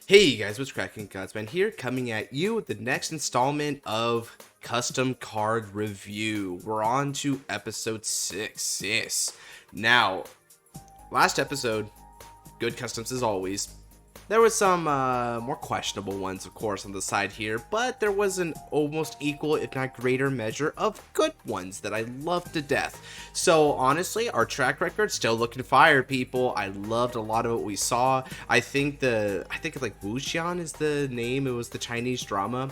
Hey you guys, what's cracking? Godsman here, coming at you with the next installment of Custom Card Review. We're on to episode 6. Yes. Now, last episode, good customs as always. There was some more questionable ones, of course, on the side here, but there was an almost equal, if not greater, measure of good ones that I love to death. So honestly, our track record still looking fire, people. I loved a lot of what we saw. I think like Wuxian is the name. It was the Chinese drama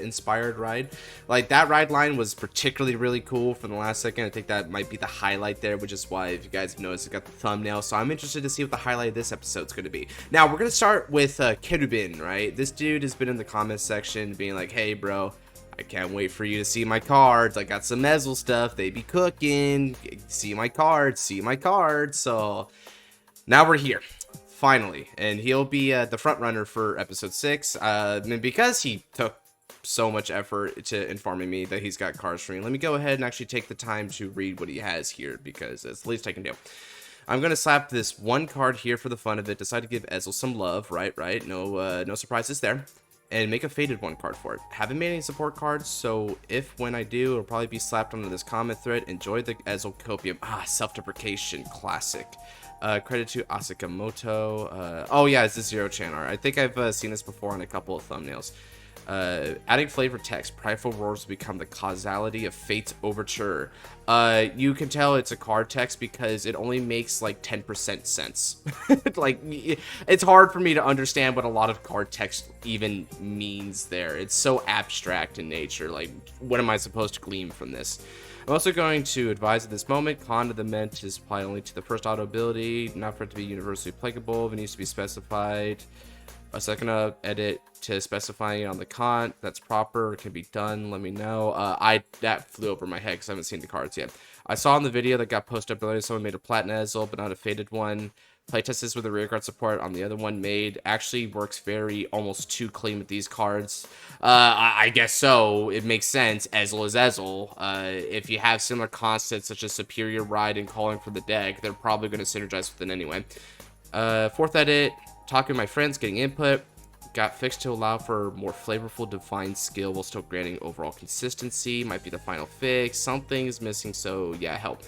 inspired ride. Like that ride line was particularly really cool from the last second. I think that might be the highlight there, which is why, if you guys have noticed, it got the thumbnail. So I'm interested to see what the highlight of this episode is going to be. Now we're going to start with Kerubin, right? This dude has been in the comments section being like, hey bro, I can't wait for you to see my cards. I got some Ezel stuff. They be cooking. See my cards. See my cards. So now we're here. Finally. And he'll be the front runner for episode 6. And because he took so much effort to informing me that he's got cards for me, let me go ahead and actually take the time to read what he has here, because it's the least I can do. I'm going to slap this one card here for the fun of it. Decide to give Ezel some love. Right. No surprises there. And make a faded one card for it. Haven't made any support cards, so if when I do, it'll probably be slapped onto this comment thread. Enjoy the Ezel Copium. Self-deprecation. Classic. Credit to Asakamoto. Oh yeah, it's the Zero Chan art. I think I've seen this before on a couple of thumbnails. Adding flavor text, prideful roars become the causality of fate's overture. You can tell it's a card text because it only makes like 10% sense. Like, it's hard for me to understand what a lot of card text even means there. It's so abstract in nature. Like, what am I supposed to glean from this? I'm also going to advise at this moment, con of the meant is applied only to the first auto ability, not for it to be universally applicable. If it needs to be specified. So I'm gonna edit to specifying on the con. That's proper. It can be done. Let me know. That flew over my head because I haven't seen the cards yet. I saw in the video that got posted up earlier, someone made a Platinum Ezel, but not a faded one. Playtest this with a rear guard support on the other one made. Actually works very almost too clean with these cards. I guess so. It makes sense. Ezel is Ezel. If you have similar constants such as Superior Ride and Calling for the deck, they're probably going to synergize with it anyway. Fourth edit. Talking to my friends, getting input, got fixed to allow for more flavorful divine skill while still granting overall consistency. Might be the final fix. Something is missing, so yeah, help.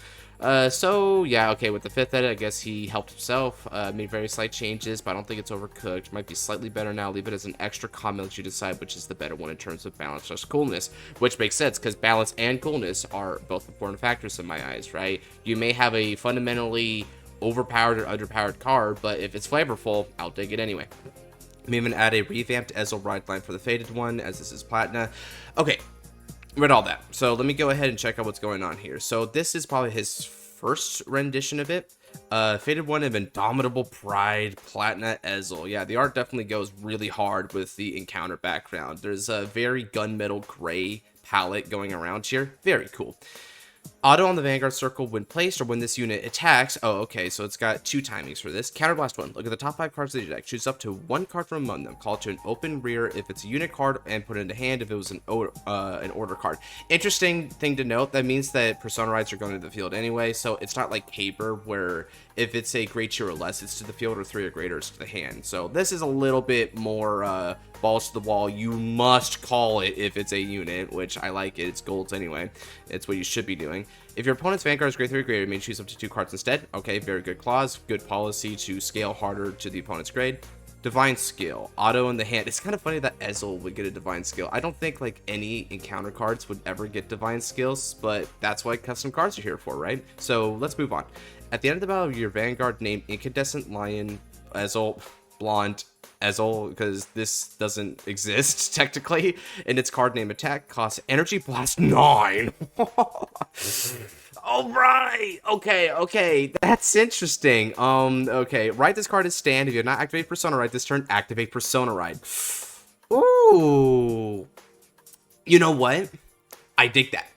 So yeah, okay, with the fifth edit, I guess he helped himself. Made very slight changes, but I don't think it's overcooked. Might be slightly better now. Leave it as an extra comment, let you decide which is the better one in terms of balance or coolness, which makes sense because balance and coolness are both important factors in my eyes, right? You may have a fundamentally overpowered or underpowered card, but if it's flavorful, I'll dig it anyway. I'm even add a revamped Ezel ride line for the faded one, as this is Platina. Okay, read all that. So let me go ahead and check out what's going on here. So this is probably his first rendition of it. Faded one of Indomitable Pride, Platina Ezel. Yeah, the art definitely goes really hard with the encounter background. There's a very gunmetal gray palette going around here. Very cool. Auto on the Vanguard circle when placed or when this unit attacks. Oh, okay, so it's got two timings for this. Counterblast 1. Look at the top 5 cards of the deck. Choose up to one card from among them. Call it to an open rear if it's a unit card, and put it into hand if it was an order card. Interesting thing to note, that means that Persona Rides are going to the field anyway, so it's not like Caper, where if it's a grade 2 or less, it's to the field, or 3 or greater, it's to the hand. So this is a little bit more balls to the wall. You must call it if it's a unit, which I like it. It's golds anyway. It's what you should be doing. If your opponent's Vanguard is grade 3 or greater, you may choose up to 2 cards instead. Okay, very good clause. Good policy to scale harder to the opponent's grade. Divine Skill. Auto in the hand. It's kind of funny that Ezel would get a Divine Skill. I don't think like any encounter cards would ever get Divine Skills, but that's what custom cards are here for, right? So let's move on. At the end of the battle, your Vanguard name Incandescent Lion, Ezel, Blonde, Ezel, because this doesn't exist technically, and its card name attack costs Energy Blast 9. All right, okay, that's interesting. Okay, write this card as stand. If you have not activated Persona Ride this turn, activate Persona Ride. Ooh, you know what? I dig that.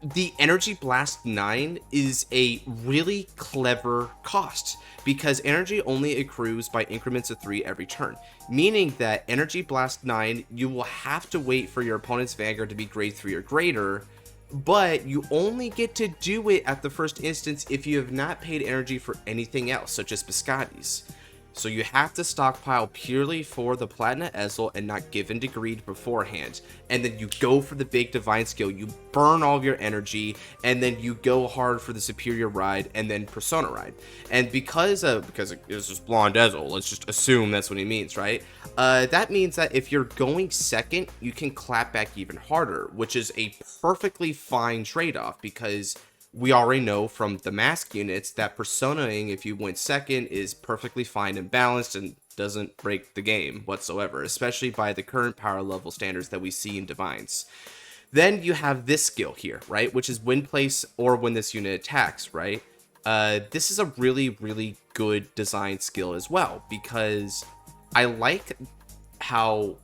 The Energy Blast 9 is a really clever cost, because energy only accrues by increments of 3 every turn, meaning that Energy Blast 9, you will have to wait for your opponent's Vanguard to be grade 3 or greater, but you only get to do it at the first instance if you have not paid energy for anything else, such as Biscotti's. So you have to stockpile purely for the Platinum Ezel and not given to greed beforehand. And then you go for the big divine skill, you burn all of your energy, and then you go hard for the superior ride and then persona ride. And because it's just blonde Ezel, let's just assume that's what he means, right? That means that if you're going second, you can clap back even harder, which is a perfectly fine trade-off, because we already know from the mask units that personaing, if you went second, is perfectly fine and balanced and doesn't break the game whatsoever, especially by the current power level standards that we see in Divines. Then you have this skill here, right, which is win place or when this unit attacks, right? This is a really, really good design skill as well, because I like how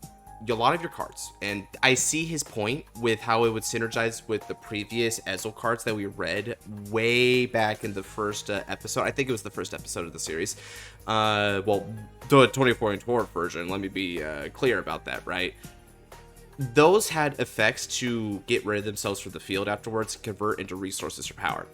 a lot of your cards, and I see his point with how it would synergize with the previous Ezel cards that we read way back in the first episode. I think it was the first episode of the series. Well, the 24 and 4 version, let me be clear about that, right? Those had effects to get rid of themselves from the field afterwards and convert into resources or power.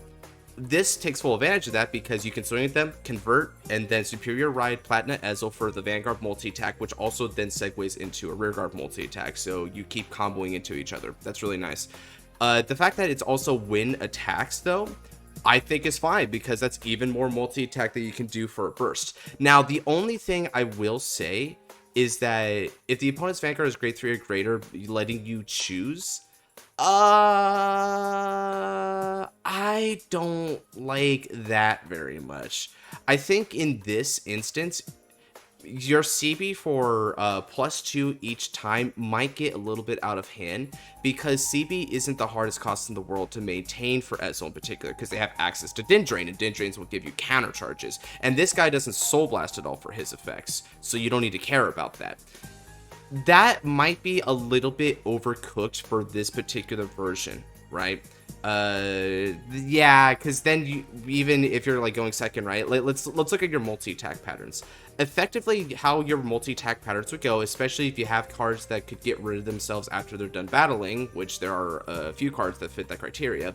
This takes full advantage of that because you can swing at them, convert, and then superior ride Platinum Ezel for the Vanguard multi-attack, which also then segues into a rearguard multi-attack, so you keep comboing into each other. That's really nice. The fact that it's also win attacks, though, I think is fine, because that's even more multi-attack that you can do for a burst. Now, the only thing I will say is that if the opponent's Vanguard is grade 3 or greater, letting you choose, I don't like that very much. I think in this instance, your CB for +2 each time might get a little bit out of hand, because CB isn't the hardest cost in the world to maintain for Ezel in particular, because they have access to Din Drain, and Din Drains will give you counter charges. And this guy doesn't Soul Blast at all for his effects, so you don't need to care about that. That might be a little bit overcooked for this particular version, right? Yeah, because then you, even if you're like going second, right? Let's look at your multi-attack patterns. Effectively, how your multi-attack patterns would go, especially if you have cards that could get rid of themselves after they're done battling, which there are a few cards that fit that criteria.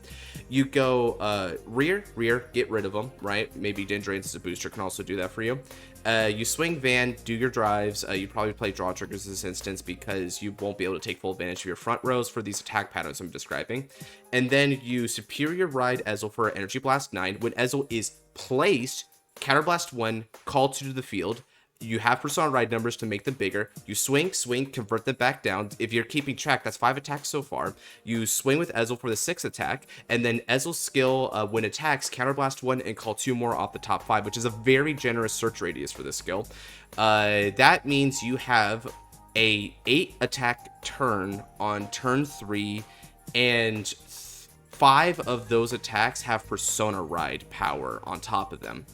You go rear, get rid of them, right? Maybe Din Drains as a booster can also do that for you. You swing Van, do your drives. You probably play draw triggers in this instance, because you won't be able to take full advantage of your front rows for these attack patterns I'm describing. And then you superior ride Ezel for Energy Blast 9. When Ezel is placed, Counterblast 1, call 2 to the field. You have Persona Ride numbers to make them bigger. You swing, convert them back down. If you're keeping track, that's 5 attacks so far. You swing with Ezel for the 6th attack, and then Ezel's skill, when attacks, Counterblast 1 and call 2 more off the top 5, which is a very generous search radius for this skill. That means you have a 8 attack turn on turn 3, and 5 of those attacks have Persona Ride power on top of them.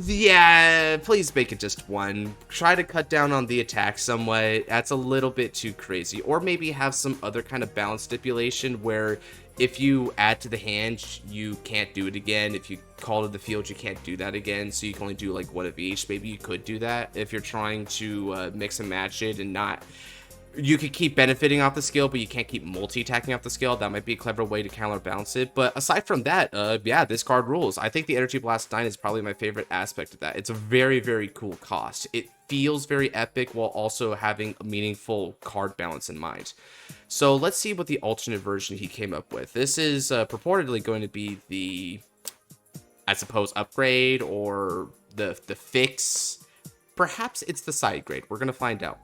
Yeah, please make it just 1. Try to cut down on the attack somewhat. That's a little bit too crazy. Or maybe have some other kind of balance stipulation where if you add to the hand, you can't do it again. If you call to the field, you can't do that again. So you can only do like 1 of each. Maybe you could do that if you're trying to mix and match it and not... You could keep benefiting off the skill, but you can't keep multi-attacking off the skill. That might be a clever way to counterbalance it. But aside from that, yeah, this card rules. I think the Energy Blast 9 is probably my favorite aspect of that. It's a very, very cool cost. It feels very epic while also having a meaningful card balance in mind. So let's see what the alternate version he came up with. This is purportedly going to be the, I suppose, upgrade or the fix. Perhaps it's the side grade. We're going to find out.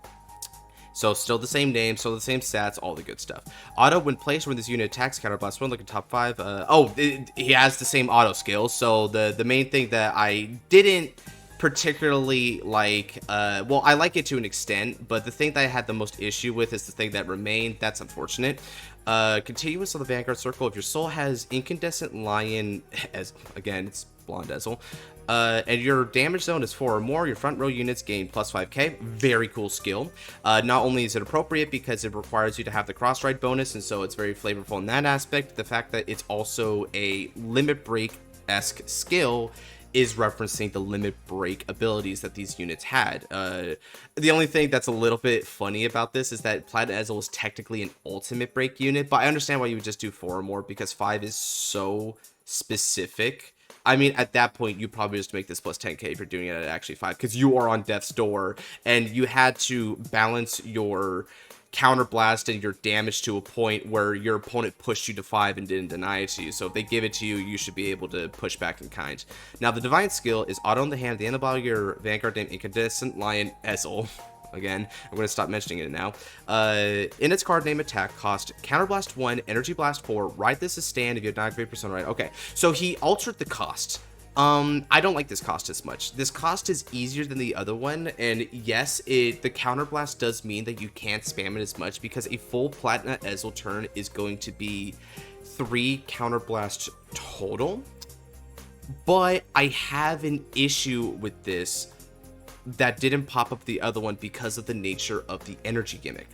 So still the same name, still the same stats, all the good stuff. Auto, when placed when this unit attacks, Counterblast 1, look at top 5. He has the same auto skill. So the main thing that I didn't particularly like, well, I like it to an extent, but the thing that I had the most issue with is the thing that remained. That's unfortunate. Continuous on the Vanguard circle. If your soul has Incandescent Lion, as again, it's blonde Ezel, and your damage zone is 4 or more, your front row units gain plus 5k. Very cool skill. Not only is it appropriate because it requires you to have the cross ride bonus, and so it's very flavorful in that aspect, the fact that it's also a limit break-esque skill is referencing the limit break abilities that these units had. The only thing that's a little bit funny about this is that Platinum Ezel is technically an ultimate break unit, but I understand why you would just do 4 or more, because 5 is so specific I mean, at that point, you probably just make this plus 10k if you're doing it at actually 5, because you are on death's door, and you had to balance your counterblast and your damage to a point where your opponent pushed you to 5 and didn't deny it to you. So if they give it to you, you should be able to push back in kind. Now, the Divine skill is auto in the hand at the end of the battle, your Vanguard named Incandescent Lion Ezel. Again, I'm going to stop mentioning it now. In its card name attack cost, Counterblast 1, Energy Blast 4, ride this as stand if you have not activated Persona right. Okay, so he altered the cost. I don't like this cost as much. This cost is easier than the other one, and yes, the Counterblast does mean that you can't spam it as much, because a full Platinum Ezel turn is going to be 3 Counterblast total. But I have an issue with this that didn't pop up the other one because of the nature of the energy gimmick.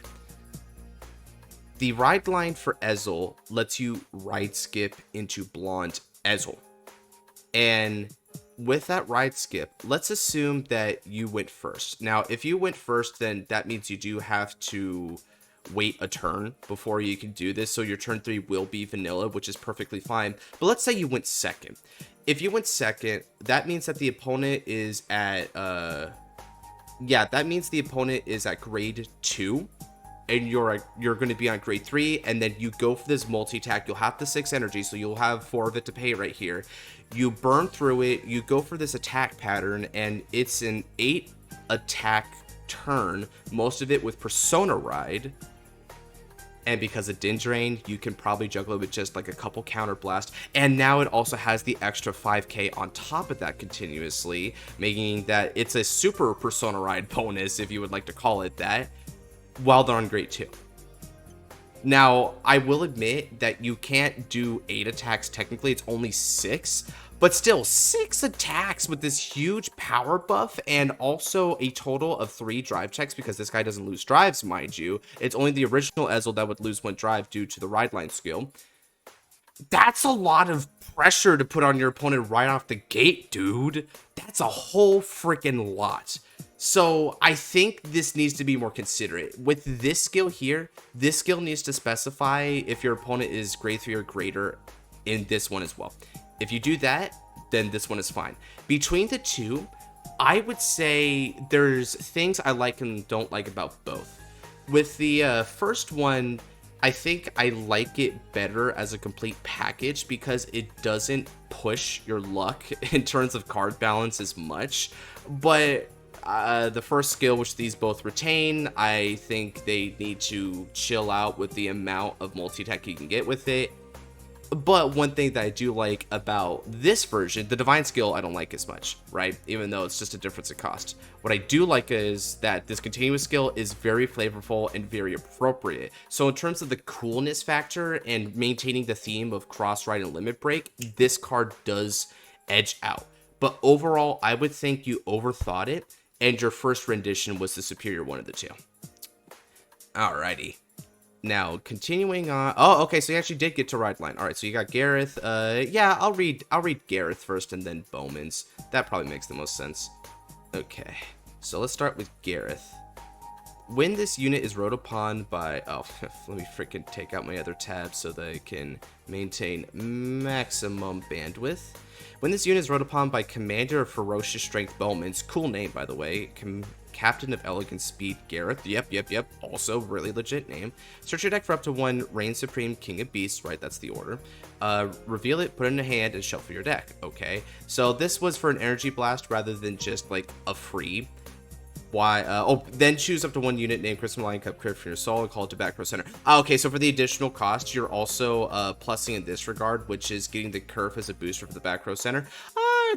The ride line for Ezel lets you ride skip into Blonde Ezel. And with that ride skip, let's assume that you went first. Now, if you went first, then that means you do have to wait a turn before you can do this. So your turn 3 will be vanilla, which is perfectly fine. But let's say you went second. If you went second, that means that the opponent is at that means the opponent is at grade 2, and you're going to be on grade 3, and then you go for this multi-attack. You'll have the 6 energy, so you'll have 4 of it to pay right here. You burn through it, you go for this attack pattern, and it's an 8 attack turn, most of it with Persona Ride. And because of Din Drain, you can probably juggle it with just like a couple counter blast. And now it also has the extra 5k on top of that continuously, making that it's a super Persona Ride bonus, if you would like to call it that, while they're on grade 2. Now, I will admit that you can't do 8 attacks technically, it's only 6. But still, 6 attacks with this huge power buff, and also a total of 3 drive checks, because this guy doesn't lose drives, mind you. It's only the original Ezel that would lose 1 drive due to the ride line skill. That's a lot of pressure to put on your opponent right off the gate, dude. That's a whole freaking lot. So I think this needs to be more considerate. With this skill here, this skill needs to specify if your opponent is grade 3 or greater in this one as well. If you do that, then this one is fine. Between the two, I would say there's things I like and don't like about both. With the first one, I think I like it better as a complete package because it doesn't push your luck in terms of card balance as much. But the first skill, which these both retain, I think they need to chill out with the amount of multi-attack you can get with it. But one thing that I do like about this version, the Divine skill, I don't like as much, right? Even though it's just a difference in cost. What I do like is that this continuous skill is very flavorful and very appropriate. So in terms of the coolness factor and maintaining the theme of cross ride and limit break, this card does edge out. But overall, I would think you overthought it, and your first rendition was the superior one of the two. Alrighty. Now, continuing on. Oh, okay, so you actually did get to ride line. All right, so you got Gareth. Yeah, I'll read Gareth first and then Bowman's. That probably makes the most sense. Okay, so let's start with Gareth. When this unit is rode upon by... Oh, let me freaking take out my other tab so that I can maintain maximum bandwidth. When this unit is rode upon by Commander of Ferocious Strength Bowman's, cool name, by the way, Captain of Elegant Speed Gareth. Yep. Also, really legit name. Search your deck for up to 1 Reign Supreme King of Beasts. Right, that's the order. Reveal it, put it in a hand, and shuffle your deck. Okay, so this was for an energy blast rather than just like a free. Why? Then choose up to 1 unit named Crystal Lion Cup Crit from your soul and call it to back row center. Okay, so for the additional cost, you're also plussing in this regard, which is getting the curve as a booster for the back row center.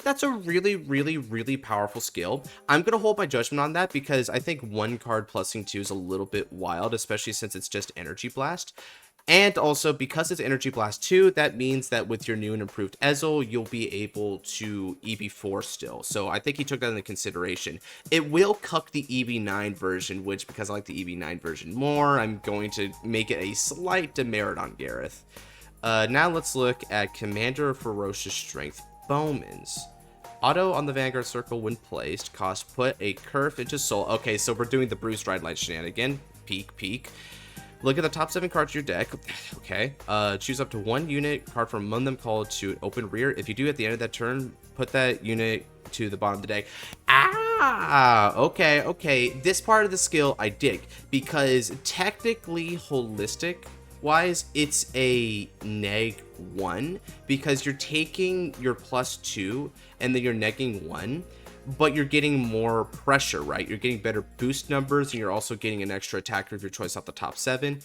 That's a really powerful skill. I'm gonna hold my judgment on that because I think 1 card plussing 2 is a little bit wild, especially since it's just Energy Blast. And also, because it's Energy Blast 2, that means that with your new and improved Ezel, you'll be able to EV4 still. So I think he took that into consideration. It will cuck the EV9 version, which, because I like the EV9 version more, I'm going to make it a slight demerit on Gareth. Now let's look at Commander of Ferocious Strength Bowman's. Auto on the Vanguard circle when placed. Cost put a curve into soul. Okay, so we're doing the Bruce Ride Line shenanigan. Peek. Look at the top 7 cards of your deck. Okay. Choose up to 1 unit card from among them called to an open rear. If you do at the end of that turn, put that unit to the bottom of the deck. Okay. This part of the skill I dig, because technically, holistic wise, it's a -1, because you're taking your +2 and then you're negging 1, but you're getting more pressure, right? You're getting better boost numbers, and you're also getting an extra attacker of your choice off the top 7.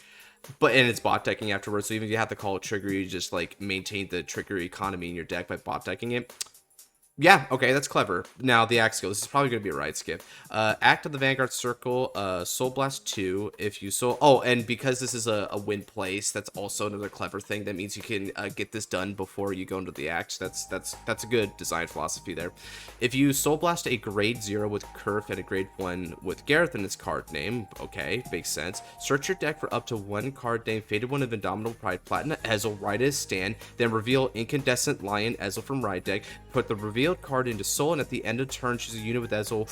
And it's bot decking afterwards, so even if you have to call a trigger, you just like maintain the trigger economy in your deck by bot decking it. Yeah, okay, that's clever. Now, the axe skill. This is probably going to be a right skip. Act of the Vanguard Circle, Soul Blast 2. If you soul... Oh, and because this is a win place, that's also another clever thing. That means you can get this done before you go into the act. That's a good design philosophy there. If you Soul Blast a grade 0 with Kerf and a grade 1 with Gareth in its card name, okay, makes sense. Search your deck for up to 1 card named Faded One of Indomitable Pride, Platinum Ezel, right as stand, then reveal Incandescent Lion Ezel from Ride deck. Put the reveal card into soul, and at the end of turn choose a unit with Ezel.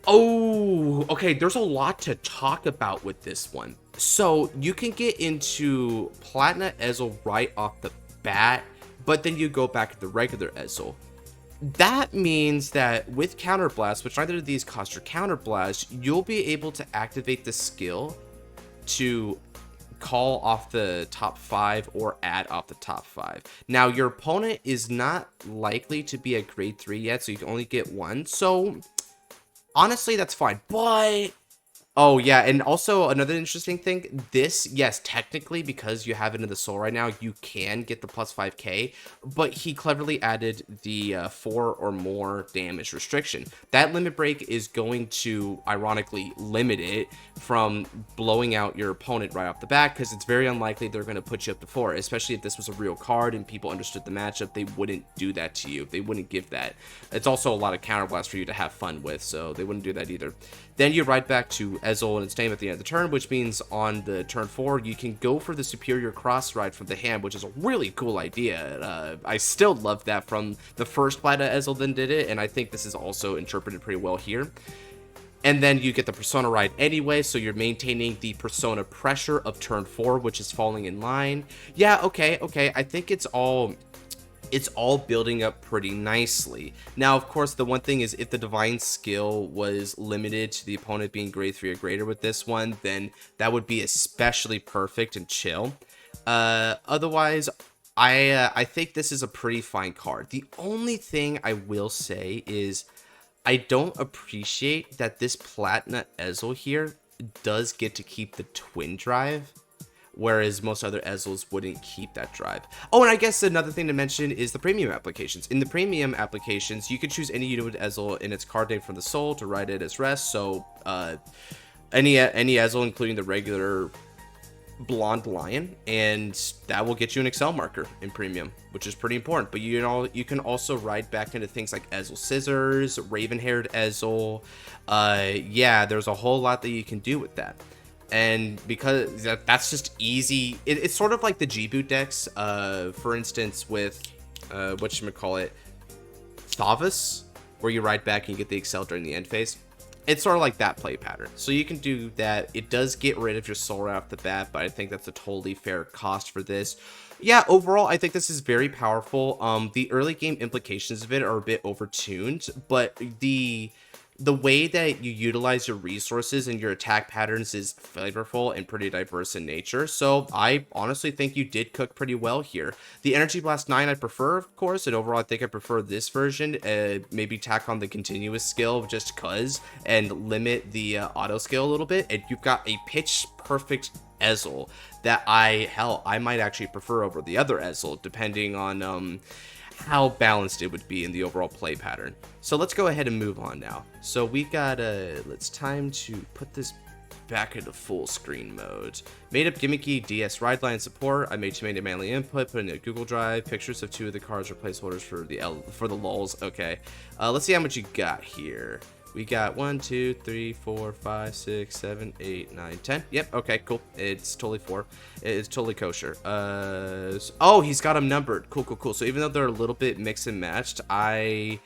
Oh, okay, there's a lot to talk about with this one. So you can get into Platinum Ezel right off the bat, but then you go back to the regular Ezel. That means that with Counterblast, which neither of these cost your Counterblast, you'll be able to activate the skill to call off the top 5 or add off the top 5. Now, your opponent is not likely to be a grade 3 yet, so you can only get 1. So, honestly, that's fine. But, oh yeah, and also another interesting thing, this, yes, technically, because you have it in the soul right now, you can get the plus 5k, but he cleverly added the 4 or more damage restriction. That limit break is going to, ironically, limit it from blowing out your opponent right off the bat, because it's very unlikely they're going to put you up to 4, especially if this was a real card and people understood the matchup. They wouldn't do that to you. They wouldn't give that. It's also a lot of counterblast for you to have fun with, so they wouldn't do that either. Then you ride back to Ezel and its name at the end of the turn, which means on the turn 4, you can go for the Superior Cross Ride from the hand, which is a really cool idea. I still love that from the first play that Ezel then did it, and I think this is also interpreted pretty well here. And then you get the Persona Ride anyway, so you're maintaining the Persona pressure of turn 4, which is falling in line. Yeah, okay, I think it's all building up pretty nicely. Now, of course, the one thing is if the divine skill was limited to the opponent being grade 3 or greater with this one, then that would be especially perfect and chill. Otherwise, I think this is a pretty fine card. The only thing I will say is I don't appreciate that this Platinum Ezel here does get to keep the twin drive, whereas most other Ezels wouldn't keep that drive. Oh, and I guess another thing to mention is the premium applications. In the premium applications, you can choose any unit with Ezel in its card name from the soul to write it as rest. So any Ezel, including the regular blonde lion, and that will get you an Excel marker in premium, which is pretty important. But you can also ride back into things like Ezel Scissors, Raven-haired Ezel. Yeah, there's a whole lot that you can do with that. And because that's just easy, it's sort of like the G-Boot decks, for instance, with, whatchamacallit, Thavas, where you ride back and you get the Excel during the end phase. It's sort of like that play pattern. So you can do that. It does get rid of your soul right off the bat, but I think that's a totally fair cost for this. Yeah, overall, I think this is very powerful. The early game implications of it are a bit overtuned, but the way that you utilize your resources and your attack patterns is flavorful and pretty diverse in nature. So I honestly think you did cook pretty well here. The Energy Blast 9 I prefer, of course, and overall I think I prefer this version. Maybe tack on the continuous skill just cuz and limit the auto skill a little bit. And you've got a pitch perfect Ezel that I might actually prefer over the other Ezel, depending on how balanced it would be in the overall play pattern. So let's go ahead and move on now. So we got it's time to put this back into full screen mode. Made up gimmicky DS ride line support. I made too many manually input, put in a Google Drive. Pictures of 2 of the cards are placeholders for the lulz. Okay, let's see how much you got here. We got 1, 2, 3, 4, 5, 6, 7, 8, 9, 10. Yep, okay, cool. It's totally 4. It's totally kosher. Oh, he's got them numbered. Cool. So even though they're a little bit mixed and matched, I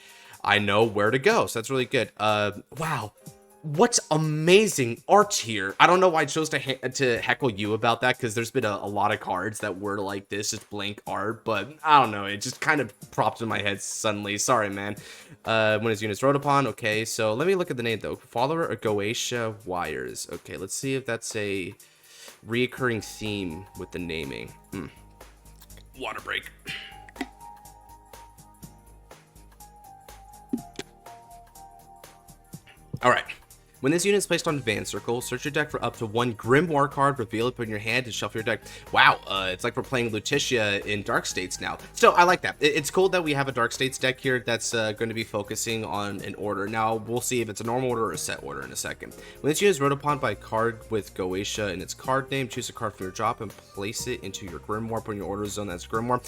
know where to go. So that's really good. Wow. What's amazing art here. I don't know why I chose to heckle you about that, because there's been a lot of cards that were like this, just blank art, but I don't know, it just kind of propped in my head suddenly. Sorry, man. When his units rode upon. Okay, so let me look at the name though. Follower of Goetia Wires. Okay, let's see if that's a reoccurring theme with the naming. Water break. All right. When this unit is placed on Van Circle, search your deck for up to one Grimoire card, reveal it, put it in your hand, and shuffle your deck. Wow, it's like we're playing Lutetia in Dark States now. So I like that. It's cool that we have a Dark States deck here that's going to be focusing on an order. Now, we'll see if it's a normal order or a set order in a second. When this unit is rode upon by a card with Goetia in its card name, choose a card from your drop and place it into your Grimoire. Put in your order zone that's Grimoire.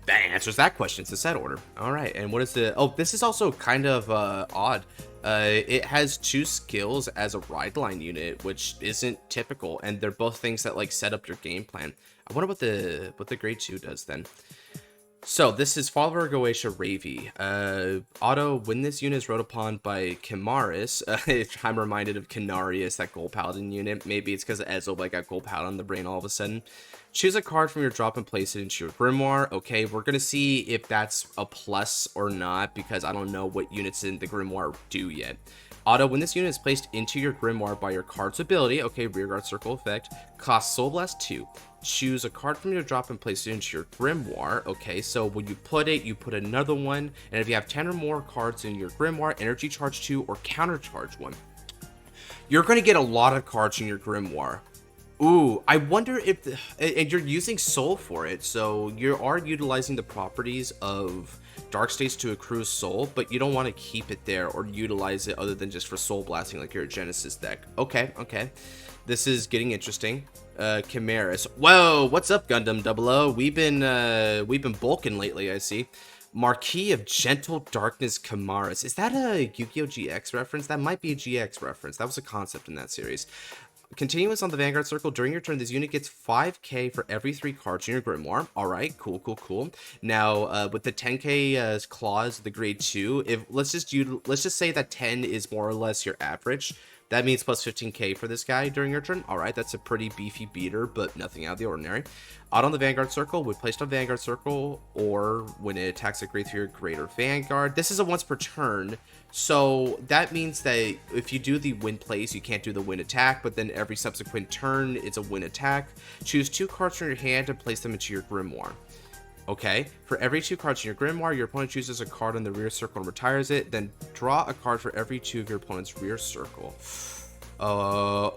That answers that question. It's a set order. All right, and what is the... Oh, this is also kind of odd. It has 2 skills as a ride line unit, which isn't typical, and they're both things that like set up your game plan. I wonder what the grade 2 does then. So this is Follower Goetia Ravi. Auto, when this unit is rode upon by Kimaris, I'm reminded of Canarius, that Gold Paladin unit. Maybe it's because of Ezo, but I got Gold Paladin on the brain all of a sudden. Choose a card from your drop and place it into your Grimoire. Okay, we're going to see if that's a plus or not, because I don't know what units in the Grimoire do yet. Auto, when this unit is placed into your Grimoire by your card's ability, okay, Rearguard Circle effect, costs Soul Blast 2. Choose a card from your drop and place it into your Grimoire. Okay, so when you put it, you put another one, and if you have 10 or more cards in your Grimoire, Energy Charge 2 or Counter Charge 1. You're going to get a lot of cards in your Grimoire. Ooh, I wonder if... and you're using Soul for it, so you are utilizing the properties of Dark States to accrue Soul, but you don't want to keep it there or utilize it other than just for Soul Blasting like your Genesis deck. Okay, okay. This is getting interesting. Chimeras. Whoa, what's up, Gundam 00? We've been bulking lately, I see. Marquis of Gentle Darkness Chimeras. Is that a Yu-Gi-Oh! GX reference? That might be a GX reference. That was a concept in that series. Continuous on the Vanguard Circle. During your turn, this unit gets 5k for every 3 cards in your Grimoire. All right, cool, cool, cool. Now, with the 10k clause, the grade 2, if let's just say that 10 is more or less your average. That means plus 15k for this guy during your turn. All right, that's a pretty beefy beater, but nothing out of the ordinary. Out on the Vanguard Circle, when placed on Vanguard Circle, or when it attacks a grade 3 or greater Vanguard. This is a once per turn, so that means that if you do the win place, you can't do the win attack, but then every subsequent turn, it's a win attack. Choose 2 cards from your hand and place them into your Grimoire. Okay, for every 2 cards in your Grimoire, your opponent chooses a card on the rear circle and retires it. Then draw a card for every 2 of your opponent's rear circle.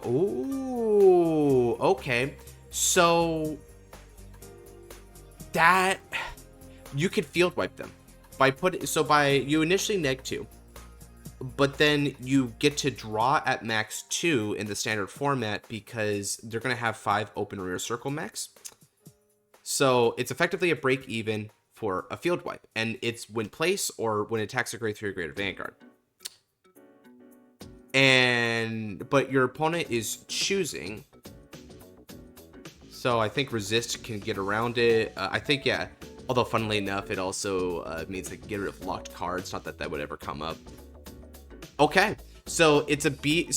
Ooh, okay. So that you could field wipe them by you initially neg 2, but then you get to draw at max 2 in the standard format because they're gonna have 5 open rear circle max. So it's effectively a break even for a field wipe, and it's when place or when it attacks a grade 3 or greater Vanguard. But your opponent is choosing. So I think resist can get around it. I think, yeah. Although funnily enough, it also means they can get rid of locked cards. Not that that would ever come up. Okay. So it's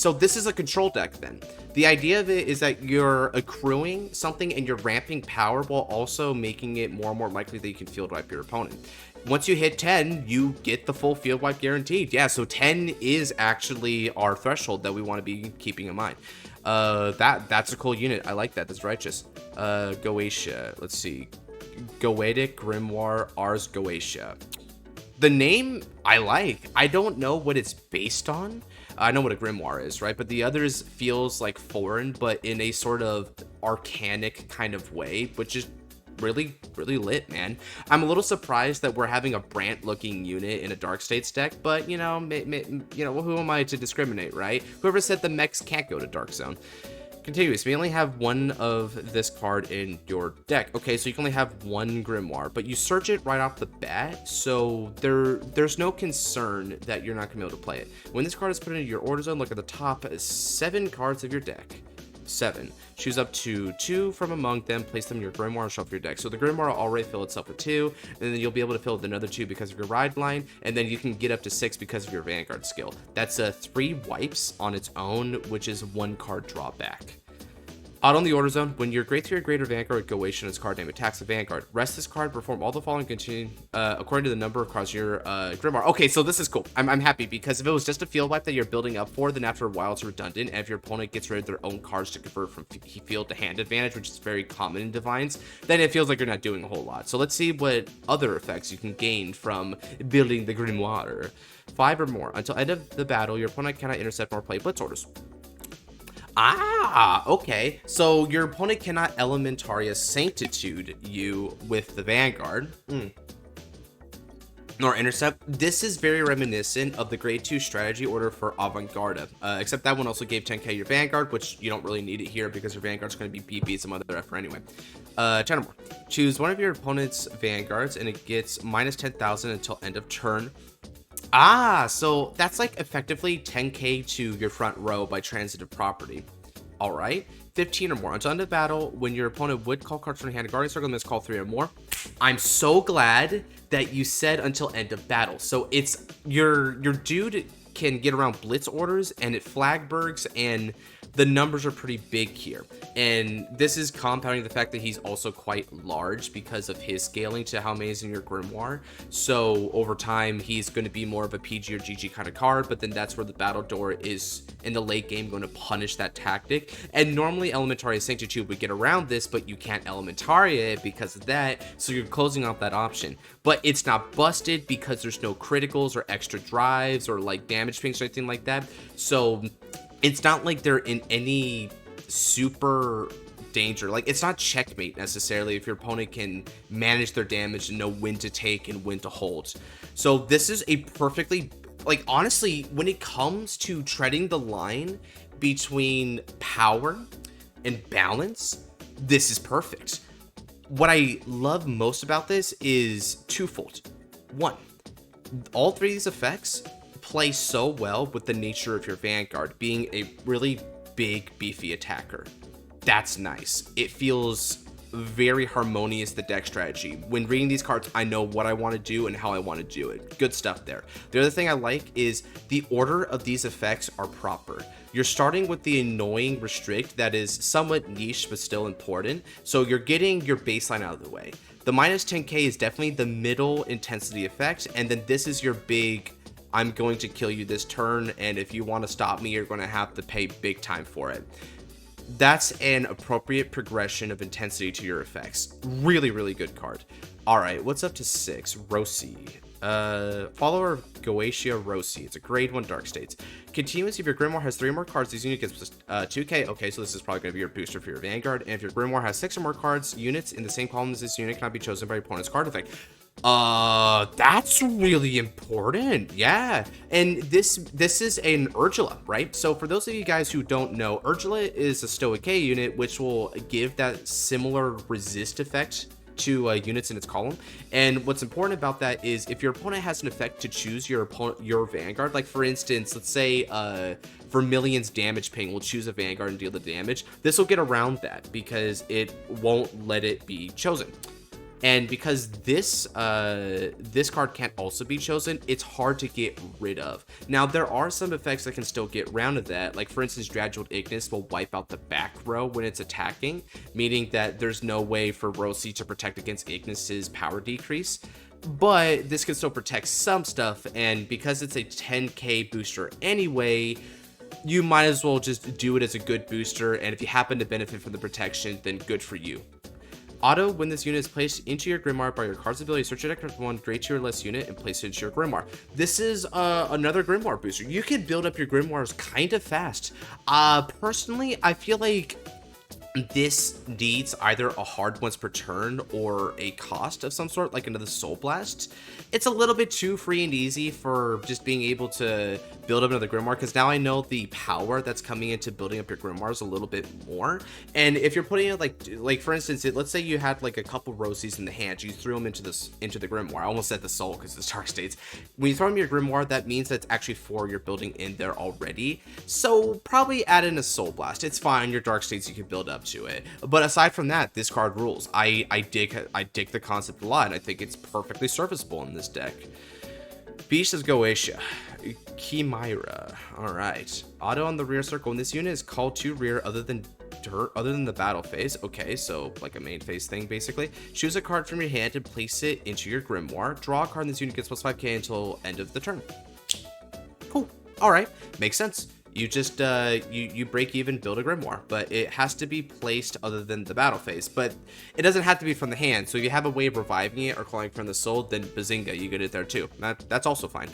so this is a control deck then. The idea of it is that you're accruing something and you're ramping power while also making it more and more likely that you can field wipe your opponent. Once you hit 10, you get the full field wipe guaranteed. Yeah, so 10 is actually our threshold that we want to be keeping in mind. That's a cool unit. I like that. That's righteous. Goetia. Let's see. Goetic Grimoire Ars Goetia. The name I like. I don't know what it's based on. I know what a grimoire is, right? But the others feels like foreign, but in a sort of arcanic kind of way, which is really, really lit, man. I'm a little surprised that we're having a Brant-looking unit in a Dark States deck, but, you know, who am I to discriminate, right? Whoever said the mechs can't go to Dark Zone. Continuous. We only have one of this card in your deck. Okay, so you can only have one Grimoire, but you search it right off the bat, so there's no concern that you're not going to be able to play it. When this card is put into your order zone, look at the top 7 cards of your deck. 7. Choose up to 2 from among them, place them in your grimoire, and shuffle your deck. So the grimoire will already fill itself with 2, and then you'll be able to fill with another 2 because of your ride line, and then you can get up to 6 because of your Vanguard skill. That's 3 wipes on its own, which is 1 card drawback. Out on the order zone, when your Great 3 or greater Vanguard Goetia its card name attacks the Vanguard, rest this card, perform all the following continue according to the number of cards in your Grimoire. Okay, so this is cool. I'm happy because if it was just a field wipe that you're building up for, then after a while it's redundant. And if your opponent gets rid of their own cards to convert from field to hand advantage, which is very common in Divines, then it feels like you're not doing a whole lot. So let's see what other effects you can gain from building the Grimoire. 5 or more. Until end of the battle, your opponent cannot intercept nor play blitz orders. Ah, okay. So your opponent cannot Elementaria Sanctitude you with the Vanguard. Nor intercept. This is very reminiscent of the grade 2 strategy order for Vanguard. Except that one also gave 10k your Vanguard, which you don't really need it here because your Vanguard's going to be BP some other effort anyway. 10 or more. Choose one of your opponent's Vanguards and it gets minus 10,000 until end of turn. Ah, so that's like effectively 10k to your front row by transitive property. All right, 15 or more. Until end of battle, when your opponent would call cards from your hand, a Guardian Circle must call 3 or more. I'm so glad that you said until end of battle. So it's your dude can get around blitz orders and it flagbergs, and the numbers are pretty big here. And this is compounding the fact that he's also quite large because of his scaling to how many is in your Grimoire. So over time, he's going to be more of a PG or GG kind of card, but then that's where the Battle Door is in the late game going to punish that tactic. And normally Elementaria Sanctitude would get around this, but you can't Elementaria it because of that, so you're closing out that option. But it's not busted because there's no criticals or extra drives or like damage pings or anything like that. So it's not like they're in any super danger. Like, it's not checkmate necessarily if your opponent can manage their damage and know when to take and when to hold. So this is a perfectly, like, honestly, when it comes to treading the line between power and balance, this is perfect. What I love most about this is twofold. One, all 3 of these effects play so well with the nature of your Vanguard being a really big beefy attacker. That's nice. It feels very harmonious, the deck strategy. When reading these cards, I know what I want to do and how I want to do it. Good stuff there. The other thing I like is the order of these effects are proper. You're starting with the annoying restrict that is somewhat niche but still important, so you're getting your baseline out of the way. The minus 10k is definitely the middle intensity effect, and then this is your big, I'm going to kill you this turn, and if you want to stop me, you're going to have to pay big time for it. That's an appropriate progression of intensity to your effects. Really, really good card. All right, what's up to 6? Rossi. Follower of Goetia Rossi. It's a grade 1 Dark States. Continuous, if your Grimoire has 3 or more cards, these units gets 2k. Okay, so this is probably going to be your booster for your Vanguard. And if your Grimoire has 6 or more cards, units in the same column as this unit cannot be chosen by your opponent's card effect. That's really important. Yeah. And this is an Urgula, right? So for those of you guys who don't know, Urgula is a Stoic K unit, which will give that similar resist effect to units in its column. And what's important about that is if your opponent has an effect to choose your Vanguard, like for instance, let's say Vermilion's damage ping will choose a Vanguard and deal the damage, this will get around that because it won't let it be chosen. And because this card can't also be chosen, it's hard to get rid of. Now, there are some effects that can still get around of that. Like, for instance, Gradual Ignis will wipe out the back row when it's attacking, meaning that there's no way for Rossi to protect against Ignis's power decrease. But this can still protect some stuff, and because it's a 10k booster anyway, you might as well just do it as a good booster, and if you happen to benefit from the protection, then good for you. Auto, when this unit is placed into your Grimoire by your card's ability, search your deck for one grade 2 or less unit and place it into your Grimoire. This is another Grimoire booster. You can build up your Grimoires kind of fast. Personally, I feel like this needs either a hard once per turn or a cost of some sort, like another Soul Blast. It's a little bit too free and easy for just being able to build up another Grimoire, because now I know the power that's coming into building up your Grimoires a little bit more. And if you're putting it like for instance, let's say you had like a couple Rosies in the hand, you threw them into the Grimoire. I almost said the Soul because it's Dark States. When you throw them in your Grimoire, that means that's actually 4 you're building in there already. So probably add in a Soul Blast. It's fine. Your Dark States you can build up to it. But aside from that, this card rules. I dig the concept a lot, and I think it's perfectly serviceable in this deck. Beast of Goetia. Chimera. Alright. Auto on the rear circle. When this unit is called to rear other than the battle phase. Okay, so like a main phase thing basically. Choose a card from your hand and place it into your Grimoire. Draw a card, and this unit gets plus 5k until end of the turn. Cool. Alright. Makes sense. You just you break even, build a Grimoire, but it has to be placed other than the battle phase. But it doesn't have to be from the hand. So if you have a way of reviving it or calling from the soul, then bazinga, you get it there too. That's also fine.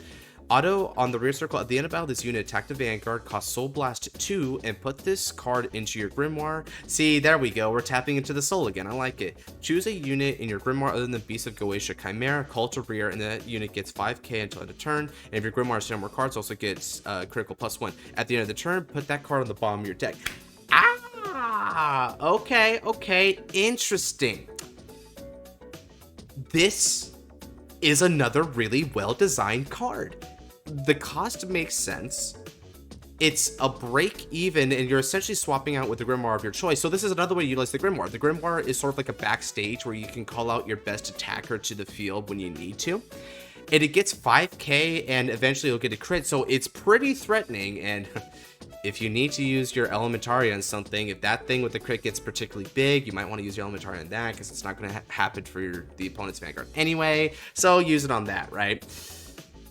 Auto on the rear circle. At the end of battle, this unit attack the Vanguard, cost Soul Blast 2, and put this card into your Grimoire. See, there we go. We're tapping into the soul again. I like it. Choose a unit in your Grimoire other than Beast of Goetia Chimera, call to rear, and that unit gets 5k until end of turn. And if your Grimoire has 10 more cards, also gets critical +1. At the end of the turn, put that card on the bottom of your deck. Ah, okay, interesting. This is another really well-designed card. The cost makes sense. It's a break even, and you're essentially swapping out with the Grimoire of your choice. So this is another way to utilize the Grimoire. The Grimoire is sort of like a backstage where you can call out your best attacker to the field when you need to. And it gets 5k, and eventually you'll get a crit. So it's pretty threatening, and if you need to use your Elementaria on something, if that thing with the crit gets particularly big, you might want to use your Elementaria on that, because it's not going to happen for the opponent's Vanguard anyway. So use it on that, right?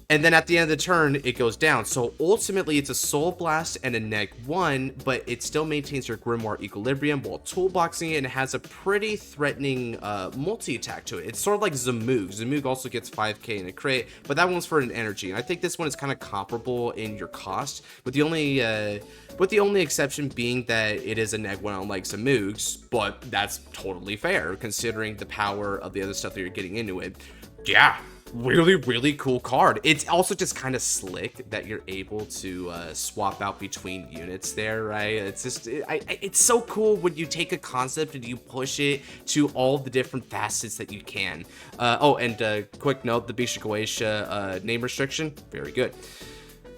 And then at the end of the turn, it goes down. So ultimately, it's a Soul Blast and a -1, but it still maintains your Grimoire equilibrium while toolboxing it, and it has a pretty threatening multi-attack to it. It's sort of like Zamoog. Zamoog also gets 5k in a crit, but that one's for an energy. And I think this one is kind of comparable in your cost, with the only exception being that it is a -1 unlike Zamoog's, but that's totally fair considering the power of the other stuff that you're getting into it. Yeah. Really cool card. It's also just kind of slick that you're able to swap out between units there, right? It's just it's so cool when you take a concept and you push it to all the different facets that you can. Oh, and quick note, the Beast of Goetia name restriction, very good.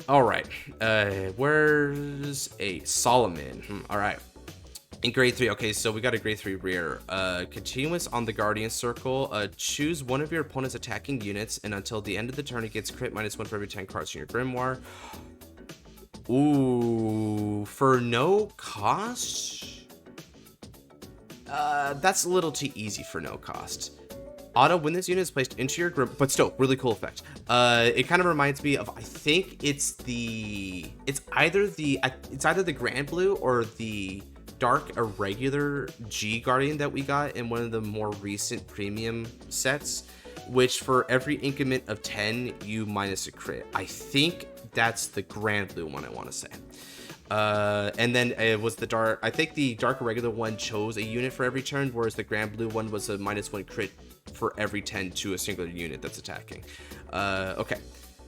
All right, where's a Solomon? All right. In grade 3, okay, so we got a grade 3 rear. Continuous on the Guardian Circle. Choose one of your opponent's attacking units, and until the end of the turn, it gets crit -1 for every 10 cards in your Grimoire. Ooh, for no cost? That's a little too easy for no cost. Auto, when this unit is placed into your Grimoire, but still, really cool effect. It kind of reminds me of, I think it's either the Grand Blue or the Dark Irregular G Guardian that we got in one of the more recent premium sets, which for every increment of 10 you minus a crit. I think that's the Grand Blue one, I want to say. And then it was I think the Dark Irregular one chose a unit for every turn, whereas the Grand Blue one was a -1 crit for every 10 to a single unit that's attacking. Okay.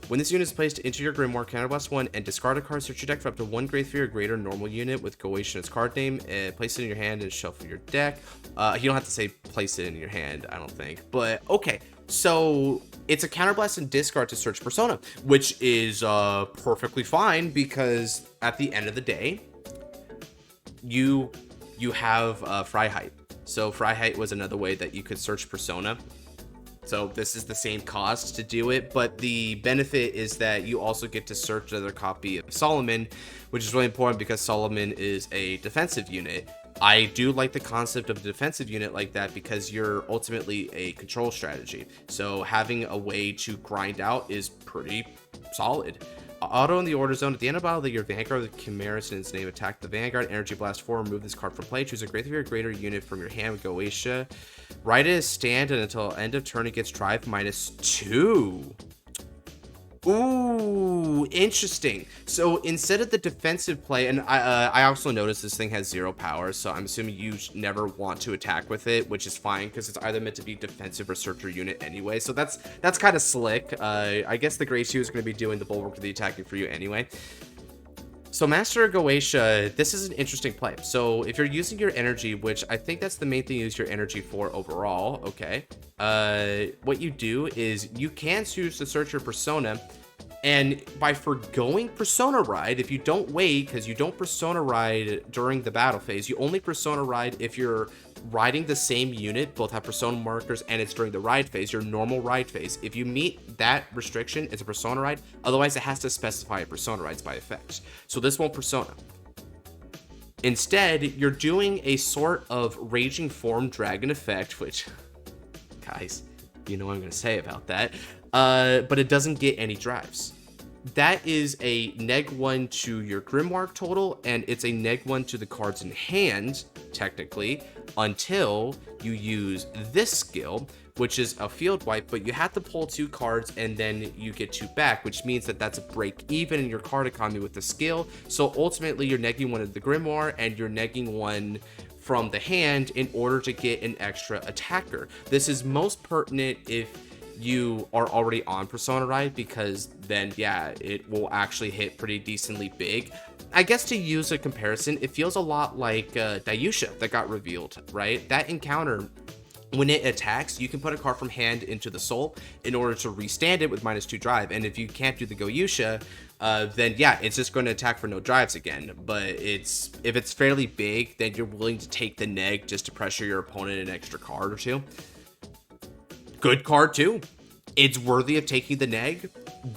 When this unit is placed into your Grimoire, counterblast 1, and discard a card, search your deck for up to 1 grade 3 or greater normal unit with Goetia in its card name, place it in your hand and shuffle your deck. You don't have to say place it in your hand, I don't think. But, okay, so it's a counterblast and discard to search Persona, which is perfectly fine, because at the end of the day, you have Freiheit. So Freiheit was another way that you could search Persona. So this is the same cost to do it, but the benefit is that you also get to search another copy of Solomon, which is really important because Solomon is a defensive unit. I do like the concept of a defensive unit like that because you're ultimately a control strategy. So having a way to grind out is pretty solid. Auto in the order zone. At the end of battle, your Vanguard with Chimeras in its name attack the Vanguard. Energy Blast 4. Remove this card from play. Choose a grade 3 or greater unit from your hand with Goetia. Write it as stand, and until end of turn, it gets drive -2. Ooh, interesting. So instead of the defensive play, and I also noticed this thing has 0 power, so I'm assuming you never want to attack with it, which is fine because it's either meant to be defensive or searcher unit anyway. So that's kind of slick. I guess the Gray Shoe is going to be doing the bulwark of the attacking for you anyway. So Master of Goetia, this is an interesting play. So if you're using your energy, which I think that's the main thing you use your energy for overall, okay. What you do is you can choose to search your persona, and by forgoing Persona Ride, if you don't wait, because you don't Persona Ride during the battle phase, you only Persona Ride if you're riding the same unit, both have Persona markers, and it's during the ride phase, your normal ride phase. If you meet that restriction, it's a Persona Ride. Otherwise, it has to specify a Persona Rides by effect. So this won't Persona. Instead, you're doing a sort of Raging Form Dragon effect, which, guys, you know what I'm going to say about that. But it doesn't get any drives. That is a -1 to your Grimoire total, and it's a -1 to the cards in hand, technically, until you use this skill, which is a field wipe, but you have to pull 2 cards and then you get 2 back, which means that that's a break even in your card economy with the skill. So ultimately, you're negging 1 of the Grimoire and you're negging 1 from the hand in order to get an extra attacker. This is most pertinent if you are already on Persona Ride, because then, yeah, it will actually hit pretty decently big. I guess to use a comparison, it feels a lot like Dayusha that got revealed, right? That encounter, when it attacks, you can put a card from hand into the soul in order to restand it with -2 drive. And if you can't do the Goyusha, then yeah, it's just going to attack for no drives again. But if it's fairly big, then you're willing to take the neg just to pressure your opponent an extra card or 2. Good card too. It's worthy of taking the neg.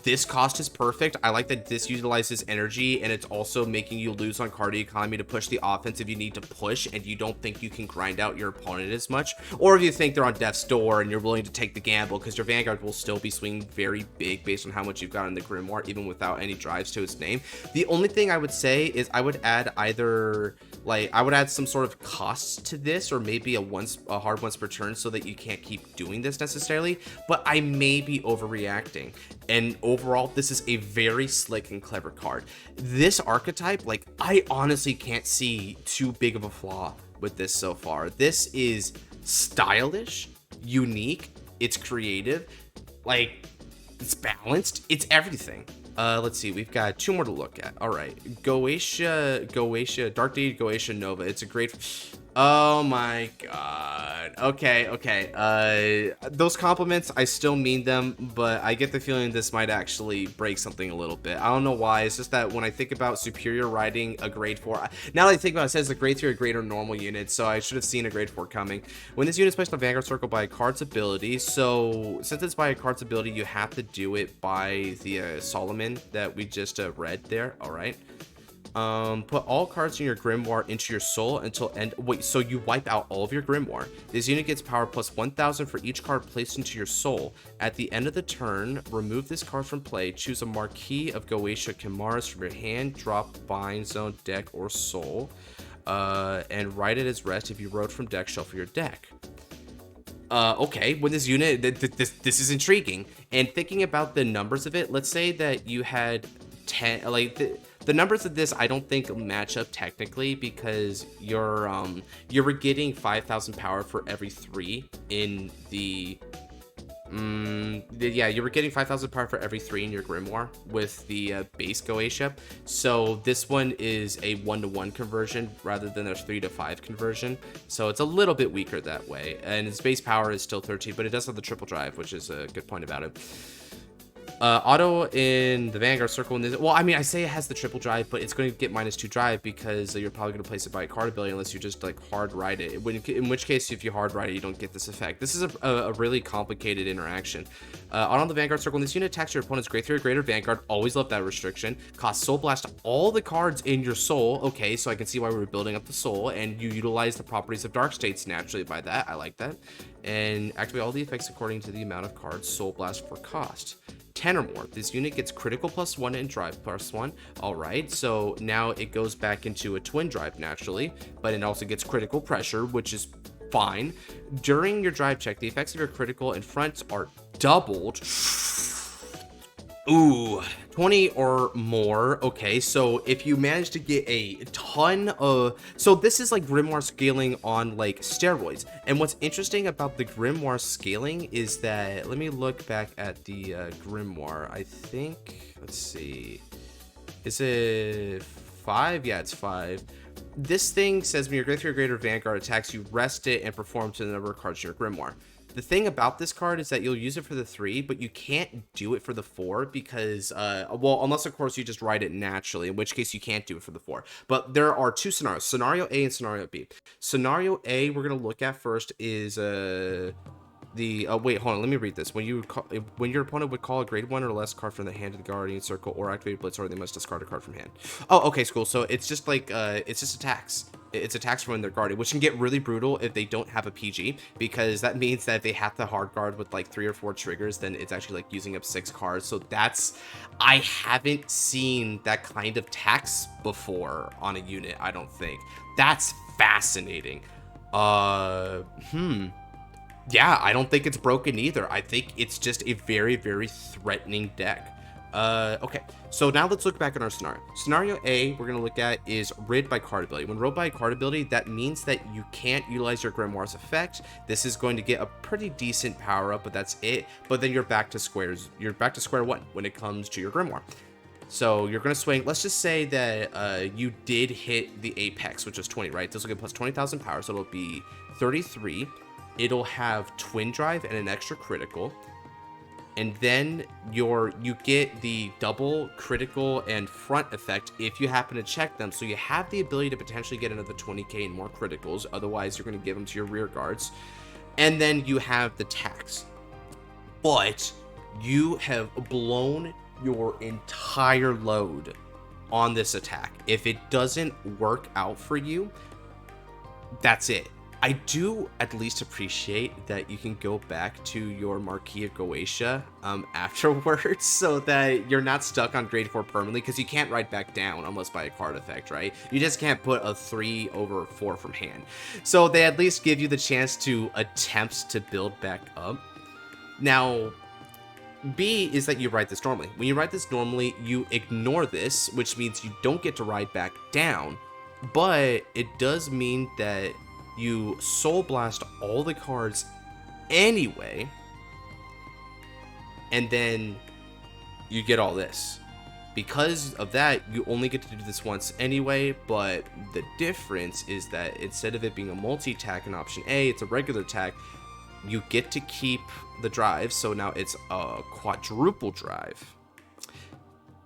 This cost is perfect. I like that this utilizes energy, and it's also making you lose on card economy to push the offense if you need to push and you don't think you can grind out your opponent as much, or if you think they're on death's door and you're willing to take the gamble, because your Vanguard will still be swinging very big based on how much you've got in the Grimoire, even without any drives to its name. The only thing I would say is I would add either, like, I would add some sort of costs to this, or maybe a hard once per turn, so that you can't keep doing this necessarily, but I may be overreacting. And overall, this is a very slick and clever card. This archetype, like, I honestly can't see too big of a flaw with this so far. This is stylish, unique, it's creative, like, it's balanced, it's everything. Let's see, we've got 2 more to look at. All right, Goetia, Dark Deed, Goetia Nova. It's a great... Oh my god. Okay. Those compliments, I still mean them, but I get the feeling this might actually break something a little bit. I don't know why. It's just that when I think about superior riding a grade 4, now that I think about it, it says a grade 3 or greater normal unit, so I should have seen a grade 4 coming. When this unit is placed on Vanguard Circle by a card's ability, so since it's by a card's ability, you have to do it by the Solomon that we just read there. All right. Put all cards in your Grimoire into your soul until end. Wait, so you wipe out all of your Grimoire. This unit gets power plus 1,000 for each card placed into your soul. At the end of the turn, remove this card from play. Choose a Marquis of Goetia Kimaras from your hand, drop, bind, zone, deck, or soul, and write it as rest if you wrote from deck, shuffle your deck. Okay, with this unit, this is intriguing. And thinking about the numbers of it, let's say that you had 10, like the numbers of this I don't think match up technically, because you're getting 5,000 power for every 3 in the yeah, you were getting 5,000 power for every 3 in your Grimoire with the base Goetia. So this one is a 1-to-1 conversion rather than a 3-to-5 conversion. So it's a little bit weaker that way. And its base power is still 13, but it does have the triple drive, which is a good point about it. Auto in the Vanguard Circle. Well, I mean, I say it has the triple drive, but it's going to get -2 drive because you're probably going to place it by a card ability unless you just like hard ride it. In which case, if you hard ride it, you don't get this effect. This is a really complicated interaction. Auto in the Vanguard Circle. When this unit attacks your opponent's grade 3 or greater Vanguard, always love that restriction. Cost Soul Blast all the cards in your soul. Okay, so I can see why we were building up the soul, and you utilize the properties of Dark States naturally by that. I like that. And activate all the effects according to the amount of cards Soul Blast for cost. 10 or more. This unit gets critical +1 and drive +1. All right, so now it goes back into a twin drive naturally, but it also gets critical pressure, which is fine. During your drive check, the effects of your critical and fronts are doubled. Ooh, 20 or more. Okay, so if you manage to get a ton of... So this is like Grimoire scaling on like steroids. And what's interesting about the Grimoire scaling is that... Let me look back at the Grimoire. I think... Let's see. Is it 5? Yeah, it's 5. This thing says when your grade 3 or greater Vanguard attacks, you rest it and perform to the number of cards in your Grimoire. The thing about this card is that you'll use it for the 3, but you can't do it for the 4 because, well, unless, of course, you just write it naturally, in which case you can't do it for the 4. But there are 2 scenarios, Scenario A and Scenario B. Scenario A we're going to look at first is wait, hold on, let me read this. When your opponent would call a grade 1 or less card from the hand of the Guardian Circle or activate Blitz, or they must discard a card from hand. Oh, okay, cool. So it's just like it's just attacks. It's attacks from when they're guarded, which can get really brutal if they don't have a PG, because that means that if they have to hard guard with like 3 or 4 triggers, then it's actually like using up 6 cards. So that's, I haven't seen that kind of tax before on a unit, I don't think. That's fascinating. Yeah, I don't think it's broken either. I think it's just a very, very threatening deck. Okay, so now let's look back at our scenario. Scenario A we're going to look at is Rid by card ability. When Rid by card ability, that means that you can't utilize your Grimoire's effect. This is going to get a pretty decent power up, but that's it. But then you're back to square one when it comes to your Grimoire. So you're going to swing, let's just say that you did hit the apex, which was 20, right? This will get plus 20,000 power, so it'll be 33. It'll have Twin Drive and an extra critical. And then you get the double critical and front effect if you happen to check them. So you have the ability to potentially get another 20k and more criticals. Otherwise, you're going to give them to your rear guards. And then you have the tax. But you have blown your entire load on this attack. If it doesn't work out for you, that's it. I do at least appreciate that you can go back to your Marquis of Goetia afterwards, so that you're not stuck on grade 4 permanently, because you can't write back down unless by a card effect, right? You just can't put a 3 over 4 from hand. So they at least give you the chance to attempt to build back up. Now, B is that you write this normally. When you write this normally, you ignore this, which means you don't get to write back down, but it does mean that you Soul Blast all the cards anyway, and then you get all this. Because of that, you only get to do this once anyway, but the difference is that instead of it being a multi-attack in option A, it's a regular attack. You get to keep the drive, so now it's a quadruple drive.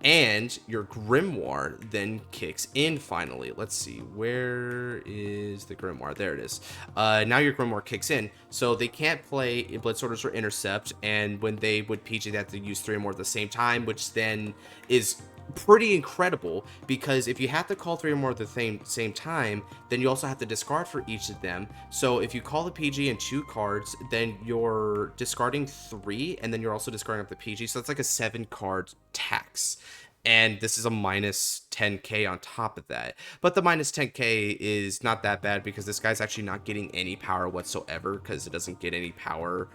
And your Grimoire then kicks in finally. Let's see, where is the Grimoire? There it is. Now your Grimoire kicks in. So they can't play Blitz Orders or Intercept, and when they would PG, they have to use 3 or more at the same time, which then is pretty incredible, because if you have to call 3 or more at the same time, then you also have to discard for each of them. So if you call the PG and 2 cards, then you're discarding 3, and then you're also discarding up the PG, so it's like a 7 card tax. And this is a minus 10k on top of that. But the minus 10k is not that bad, because this guy's actually not getting any power whatsoever, because it doesn't get any power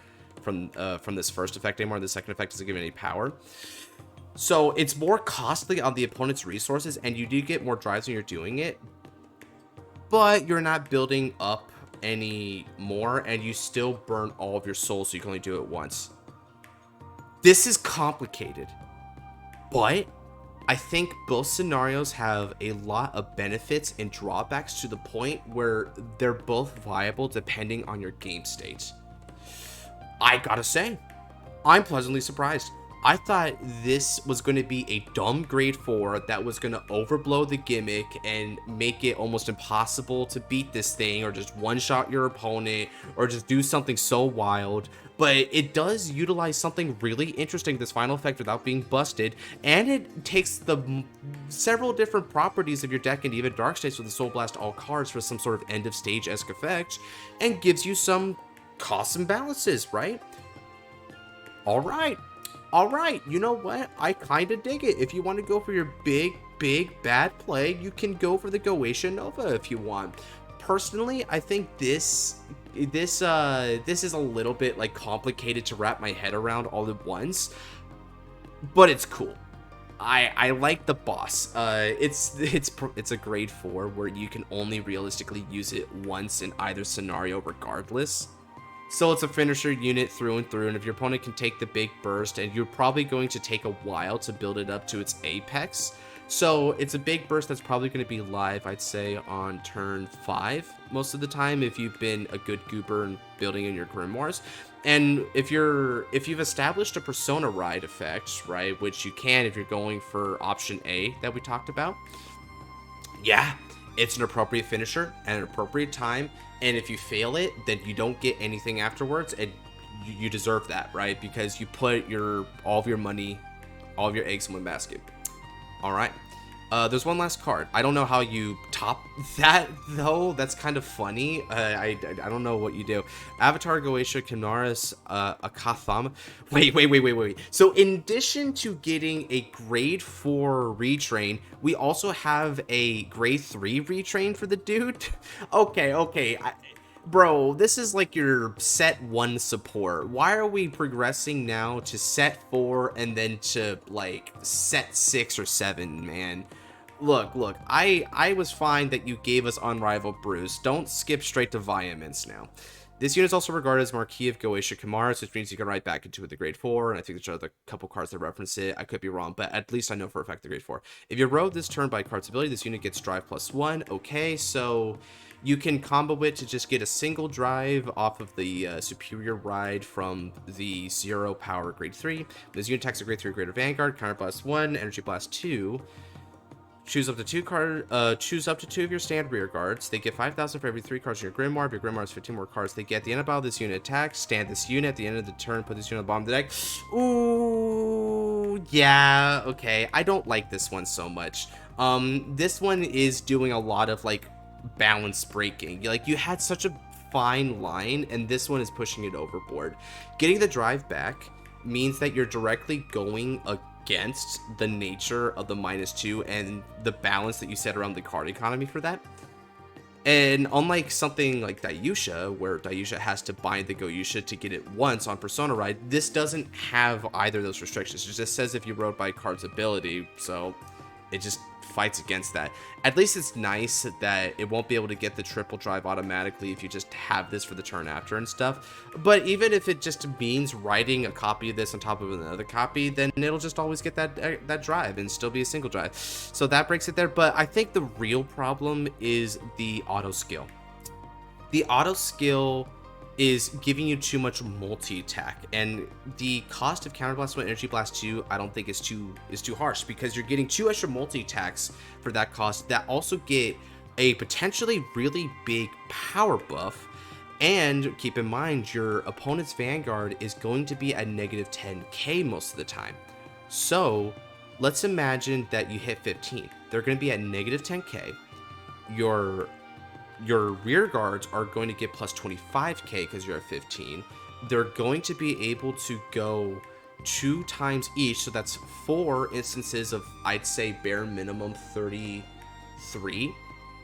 from this first effect anymore. The second effect doesn't give any power. So it's more costly on the opponent's resources, and you do get more drives when you're doing it, but you're not building up any more, and you still burn all of your souls, so you can only do it once. This is complicated, but I think both scenarios have a lot of benefits and drawbacks, to the point where they're both viable depending on your game state. I gotta say, I'm pleasantly surprised. I thought this was going to be a dumb grade 4 that was going to overblow the gimmick and make it almost impossible to beat this thing, or just one-shot your opponent, or just do something so wild. But it does utilize something really interesting, this final effect, without being busted, and it takes the several different properties of your deck and even Dark States with the Soul Blast all cards for some sort of end-of-stage-esque effect, and gives you some costs and balances, right? Alright, you know what? I kind of dig it. If you want to go for your big bad play, you can go for the Goetia Nova if you want. Personally, I think this is a little bit like complicated to wrap my head around all at once. but it's cool. I like the boss. It's a grade 4 where you can only realistically use it once in either scenario regardless. So it's a finisher unit through and through, and if your opponent can take the big burst, and you're probably going to take a while to build it up to its apex. So it's a big burst that's probably going to be live, I'd say, on turn 5 most of the time if you've been a good goober and building in your grimoires. And if you've established a persona ride effect, right, which you can if you're going for option A that we talked about, yeah, it's an appropriate finisher at an appropriate time. And if you fail it, then you don't get anything afterwards, and you deserve that, right? Because you put all of your money, all of your eggs in one basket. All right. There's one last card. I don't know how you top that, though. That's kind of funny. I don't know what you do. Avatar Goetia Kinaris Akatham. Wait. So in addition to getting a grade 4 retrain, we also have a grade 3 retrain for the dude. Okay. Bro, this is like your set 1 support. Why are we progressing now to set 4 and then to like set 6 or 7, man? Look, I was fine that you gave us Unrivaled Bruce. Don't skip straight to Vehemence now. This unit is also regarded as Marquis of Goetia Kamaris, which means you can write back into it the grade 4, and I think there's a couple cards that reference it. I could be wrong, but at least I know for a fact the grade 4. If you rode this turn by card's ability, this unit gets drive +1. Okay, so you can combo it to just get a single drive off of the superior ride from the 0 power grade 3. This unit attacks a grade 3 or greater Vanguard, counter blast 1, energy blast 2. Choose up to 2 of your standard rear guards. They get 5,000 for every 3 cards in your Grimoire. If your Grimoire has 15 more cards, they get at the end of battle, this unit attacks. Stand this unit at the end of the turn. Put this unit on the bottom of the deck. Ooh, yeah, okay. I don't like this one so much. This one is doing a lot of like balance breaking. Like, you had such a fine line, and this one is pushing it overboard. Getting the drive back means that you're directly going against the nature of the -2 and the balance that you set around the card economy for that. And unlike something like Dayusha, where Dayusha has to bind the Goyusha to get it once on Persona Ride, this doesn't have either of those restrictions. It just says if you rode by card's ability, so it just fights against that. At least it's nice that it won't be able to get the triple drive automatically if you just have this for the turn after and stuff. But even if it just means writing a copy of this on top of another copy, then it'll just always get that drive and still be a single drive. So that breaks it there. But I think the real problem is the auto skill. The auto skill is giving you too much multi-attack, and the cost of Counterblast 1, Energy Blast 2, I don't think is too harsh, because you're getting 2 extra multi-attacks for that cost that also get a potentially really big power buff. And keep in mind, your opponent's Vanguard is going to be at -10k most of the time. So let's imagine that you hit 15. They're going to be at -10k. Your rear guards are going to get plus 25k because you're at 15. They're going to be able to go 2 times each, so that's 4 instances of, I'd say, bare minimum 33.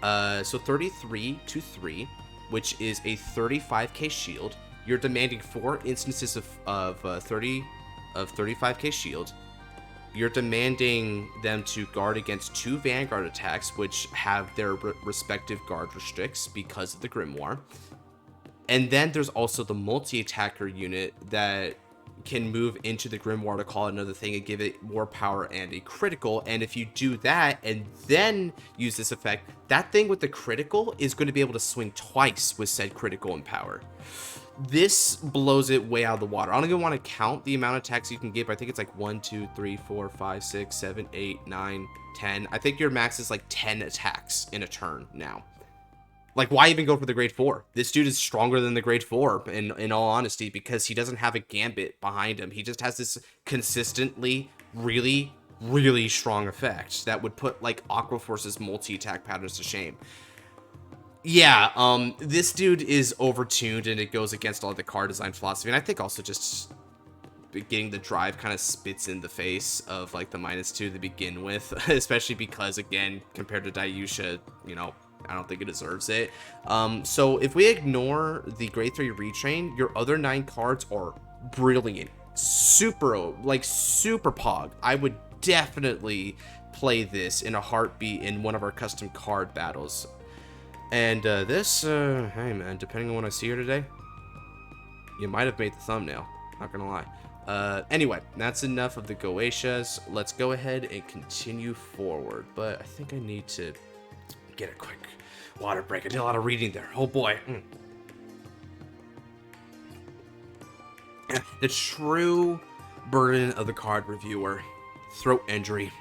So 33 to 3, which is a 35k shield. You're demanding 4 instances of 35k shield. You're demanding them to guard against 2 Vanguard attacks, which have their respective guard restricts because of the Grimoire. And then there's also the multi-attacker unit that can move into the Grimoire to call another thing and give it more power and a critical. And if you do that and then use this effect, that thing with the critical is going to be able to swing twice with said critical and power. This blows it way out of the water. I don't even want to count the amount of attacks you can get, but I think it's like 1, 2, 3, 4, 5, 6, 7, 8, 9, 10. I think your max is like 10 attacks in a turn now. Like, why even go for the grade 4? This dude is stronger than the grade 4, in all honesty, because he doesn't have a gambit behind him. He just has this consistently really, really strong effect that would put like Aqua Force's multi-attack patterns to shame. Yeah, this dude is overtuned, and it goes against all the card design philosophy. And I think also just getting the drive kind of spits in the face of like the -2 to begin with, especially because, again, compared to Dayusha, you know, I don't think it deserves it. So if we ignore the grade 3 retrain, your other 9 cards are brilliant. super, like, super pog. I would definitely play this in a heartbeat in one of our custom card battles. And this, hey man, depending on what I see here today, you might have made the thumbnail, not gonna lie. Anyway, that's enough of the Goetias. Let's go ahead and continue forward. But I think I need to get a quick water break. I did a lot of reading there. Oh boy. The true burden of the card reviewer. Throat injury.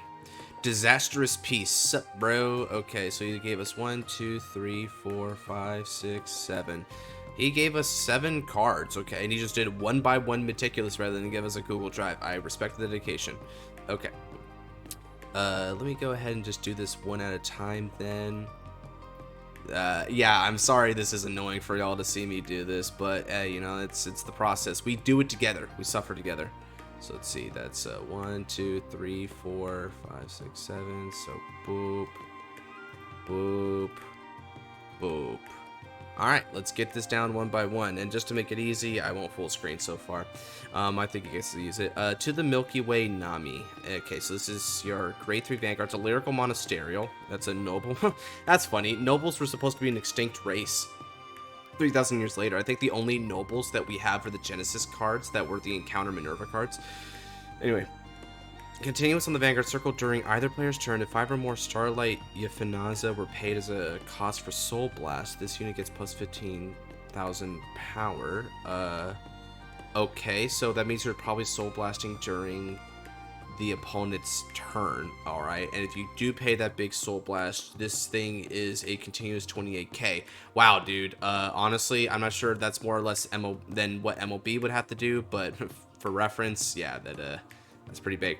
Disastrous piece. Sup, bro? Okay, so he gave us 1, 2, 3, 4, 5, 6, 7. He gave us 7 cards, okay, and he just did one by one meticulous rather than give us a Google Drive. I respect the dedication. Okay. Let me go ahead and just do this one at a time then. Yeah, I'm sorry this is annoying for y'all to see me do this, but you know, it's the process. We do it together. We suffer together. So let's see, that's 1, 2, 3, 4, 5, 6, 7. So boop, boop, boop. Alright, let's get this down one by one. And just to make it easy, I won't full screen so far. I think you guys use it. To the Milky Way Nami. Okay, so this is your grade 3 Vanguard. It's a lyrical monasterio. That's a noble. That's funny. Nobles were supposed to be an extinct race 3,000 years later. I think the only nobles that we have are the Genesis cards that were the Encounter Minerva cards. Anyway. Continuous on the Vanguard circle during either player's turn. If 5 or more Starlight Euphanaza were paid as a cost for Soul Blast, this unit gets plus 15,000 power. Okay, so that means you're probably Soul Blasting during the opponent's turn. Alright, and if you do pay that big Soul Blast, this thing is a continuous 28k. Wow, dude. Honestly, I'm not sure if that's more or less MO than what MOB would have to do, but for reference, yeah, that's pretty big.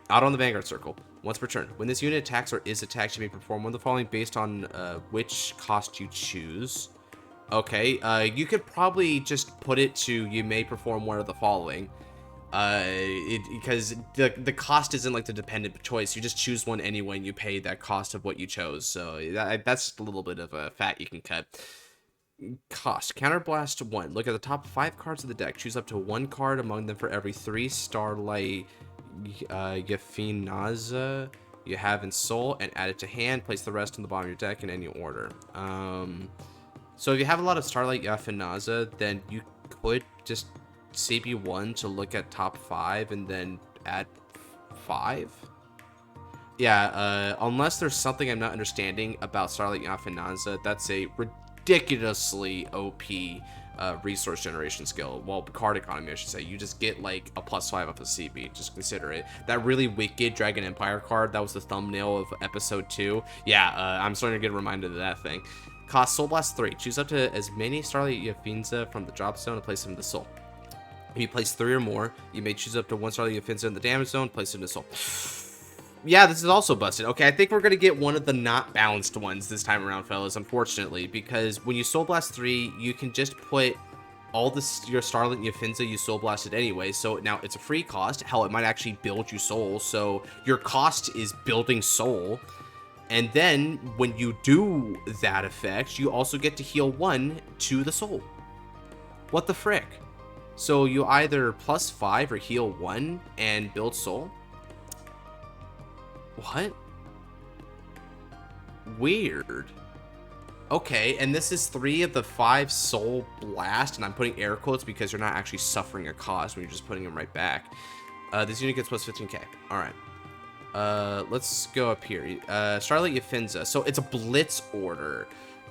Out on the Vanguard circle. Once per turn. When this unit attacks or is attacked, you may perform one of the following based on which cost you choose. Okay, you could probably just put it to you may perform one of the following. Because the cost isn't like the dependent choice. You just choose one anyway and you pay that cost of what you chose. So that's just a little bit of a fat you can cut. Cost. Counterblast 1. Look at the top 5 cards of the deck. Choose up to 1 card among them for every 3 Starlight Euphanaza you have in Soul and add it to hand. Place the rest on the bottom of your deck in any order. So if you have a lot of Starlight Euphanaza, then you could just CB1 to look at top 5 and then add 5. Yeah, unless there's something I'm not understanding about Starlight Euphanaza, that's a ridiculously OP resource generation skill. Well, card economy, I should say. You just get like a +5 off of CB. Just consider it. That really wicked Dragon Empire card, that was the thumbnail of episode 2. Yeah, I'm starting to get reminded of that thing. Cost Soul Blast 3. Choose up to as many Starlight Euphanaza from the drop zone and place them in the Soul. If you place 3 or more, you may choose up to 1 Starlight Euphanaza in the damage zone, place it in the Soul. Yeah, this is also busted. Okay, I think we're going to get one of the not balanced ones this time around, fellas, unfortunately, because when you Soul Blast 3, you can just put all your Starlight Euphanaza you Soul Blasted anyway, so now it's a free cost. Hell, it might actually build you Soul, so your cost is building Soul. And then, when you do that effect, you also get to heal 1 to the Soul. What the frick? So you either +5 or heal 1 and build Soul? What? Weird. Okay, and this is 3 of the 5 Soul Blast, and I'm putting air quotes because you're not actually suffering a cost when you're just putting them right back. This unit gets plus 15k. Alright. Let's go up here. Starlight Euphanaza. So it's a blitz order.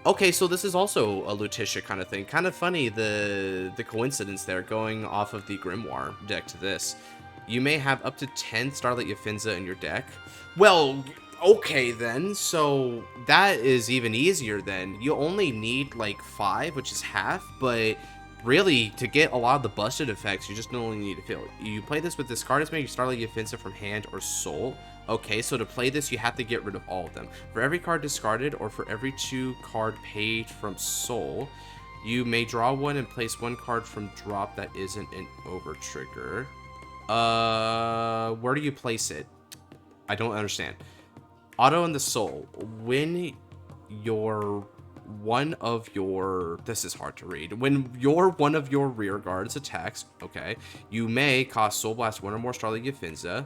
Okay, so this is also a Lutetia kind of thing. Kind of funny, the coincidence there, going off of the Grimoire deck to this. You may have up to 10 Starlight Euphanaza in your deck. Well, okay then, so that is even easier then. You only need like 5, which is half, but really, to get a lot of the busted effects, you just only need to fill. You play this with discard as many Starlight Euphanaza from hand or Soul. Okay, so to play this, you have to get rid of all of them. For every card discarded, or for every 2 card paid from Soul, you may draw 1 and place 1 card from drop that isn't an over trigger. Where do you place it? I don't understand. Auto in the Soul. When your one of your, this is hard to read, when one of your rear guards attacks, okay, you may cost Soul Blast one or more Starlight Yafinza.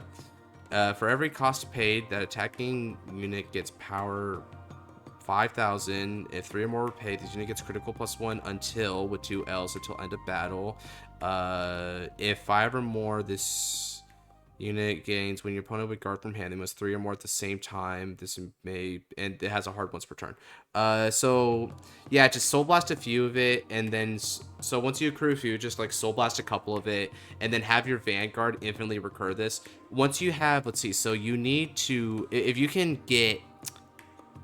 For every cost paid, that attacking unit gets power 5,000. If 3 or more were paid, this unit gets critical +1 until, with 2 L's, until end of battle. If 5 or more, this unit gains when your opponent with guard from hand. They must 3 or more at the same time. This may, and it has a hard once per turn. So yeah, just Soul Blast a few of it, and then so once you accrue a few, just like Soul Blast a couple of it, and then have your Vanguard infinitely recur this. Once you have, let's see, so you need to, if you can get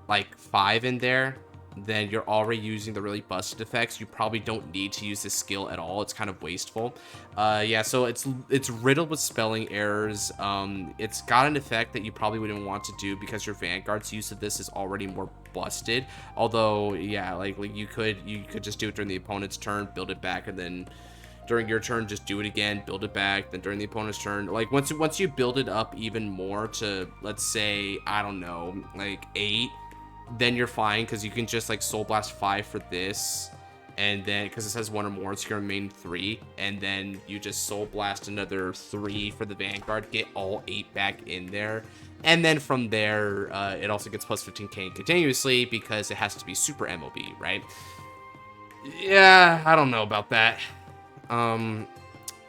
like 5 in there, then you're already using the really busted effects. You probably don't need to use this skill at all. It's kind of wasteful. Yeah, so it's riddled with spelling errors. It's got an effect that you probably wouldn't want to do because your Vanguard's use of this is already more busted. Although, yeah, like you could just do it during the opponent's turn, build it back, and then during your turn just do it again, build it back, then during the opponent's turn, like once you build it up even more to, let's say, I don't know, like 8, then you're fine, because you can just like Soul Blast 5 for this, and then because it says 1 or more, it's your main 3, and then you just Soul Blast another 3 for the Vanguard, get all 8 back in there, and then from there it also gets plus 15k continuously because it has to be super MOB, right? Yeah, I don't know about that.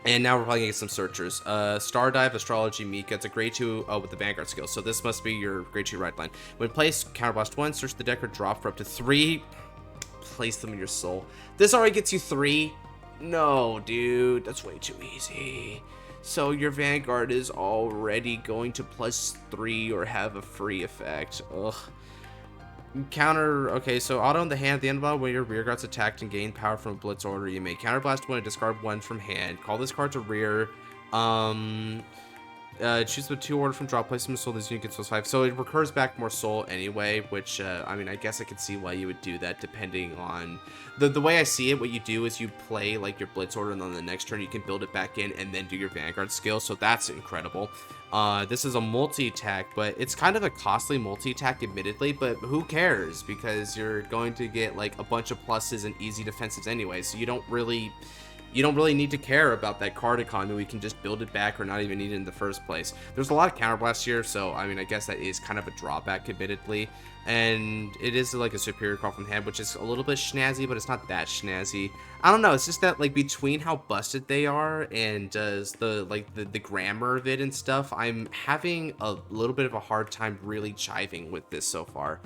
And now we're probably gonna get some searchers. Star Dive, Astrology, Mika. It's a grade 2 with the Vanguard skill. So this must be your grade 2 right line. When placed, Counterblast 1, search the deck or drop for up to 3. Place them in your soul. This already gets you 3. No, dude, that's way too easy. So your Vanguard is already going to +3 or have a free effect. Ugh. Counter, okay, so auto in the hand at the end of the battle when your rear guard's attacked and gain power from a blitz order. You may counterblast 1 and discard 1 from hand. Call this card to rear. Choose the 2 order from draw, place them in soul, this unit gets +5. So it recurs back more soul anyway, which, I mean, I guess I could see why you would do that depending on... The way I see it, what you do is you play, like, your blitz order, and on the next turn you can build it back in and then do your Vanguard skill, so that's incredible. This is a multi-attack, but it's kind of a costly multi-attack, admittedly, but who cares? Because you're going to get, like, a bunch of pluses and easy defenses anyway, so you don't really need to care about that card economy. We can just build it back or not even need it in the first place. There's a lot of counterblasts here, so I mean, I guess that is kind of a drawback, admittedly. And it is like a superior call from hand, which is a little bit snazzy, but it's not that snazzy. I don't know. It's just that, like, between how busted they are and the grammar of it and stuff, I'm having a little bit of a hard time really jiving with this so far.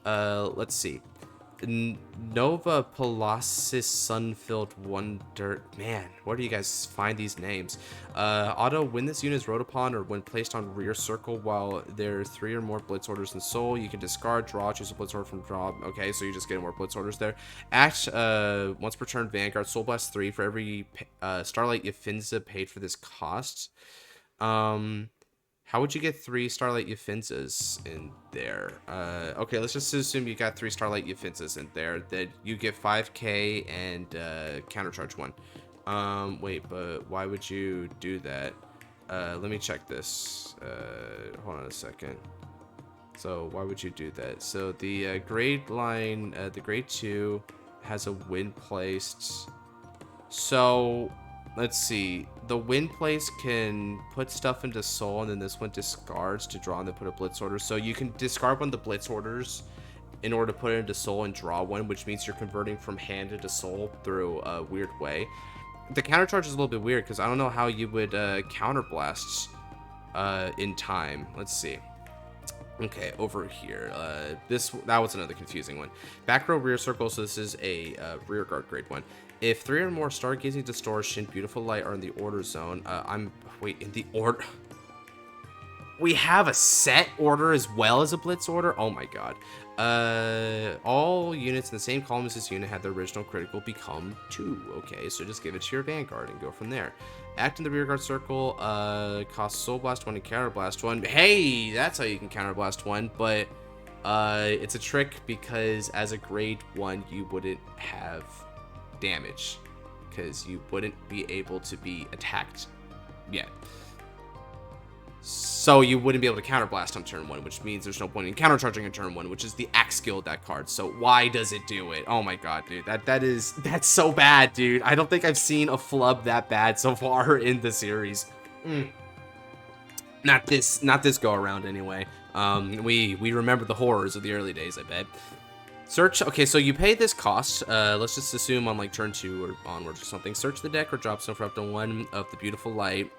Let's see. Nova Colossus Sun-Filled Wonder. Man, where do you guys find these names? Auto, when this unit is rode upon or when placed on rear circle while there are 3 or more blitz orders in soul, you can discard, draw, choose a blitz order from draw. Okay, so you just get more blitz orders there. Act once per turn, Vanguard, Soul Blast 3 for every Starlight Yafinza paid for this cost. How would you get 3 Starlight Yafinzas in there? Okay, let's just assume you got 3 Starlight Yafinzas in there. That you get 5k and countercharge 1. Wait, but why would you do that? Let me check this. Hold on a second. So why would you do that? So the grade line, the grade 2 has a win placed. So let's see. The win place can put stuff into soul, and then this one discards to draw and then put a blitz order. So you can discard one of the blitz orders in order to put it into soul and draw one, which means you're converting from hand into soul through a weird way. The countercharge is a little bit weird because I don't know how you would counterblast in time. Let's see. Okay, over here. That was another confusing one. Back row rear circle, so this is a rear guard grade 1. If 3 or more stargazing distortion, beautiful light are in the order zone. In the order. We have a set order as well as a blitz order. Oh my god. All units in the same column as this unit had their original critical become 2. Okay, so just give it to your Vanguard and go from there. Act in the rear guard circle, cost Soul Blast 1 and Counter Blast 1. Hey, that's how you can Counter Blast 1, but it's a trick because as a grade 1, you wouldn't have damage because you wouldn't be able to be attacked yet. So you wouldn't be able to counterblast on turn 1, which means there's no point in countercharging on turn 1, which is the axe skill of that card. So why does it do it? Oh my god, dude. That's so bad, dude. I don't think I've seen a flub that bad so far in the series. Not this go around anyway. We remember the horrors of the early days, I bet. Search, okay, so you pay this cost, let's just assume on like turn 2 or onwards or something. Search the deck or drop stone for up to 1 of the beautiful light.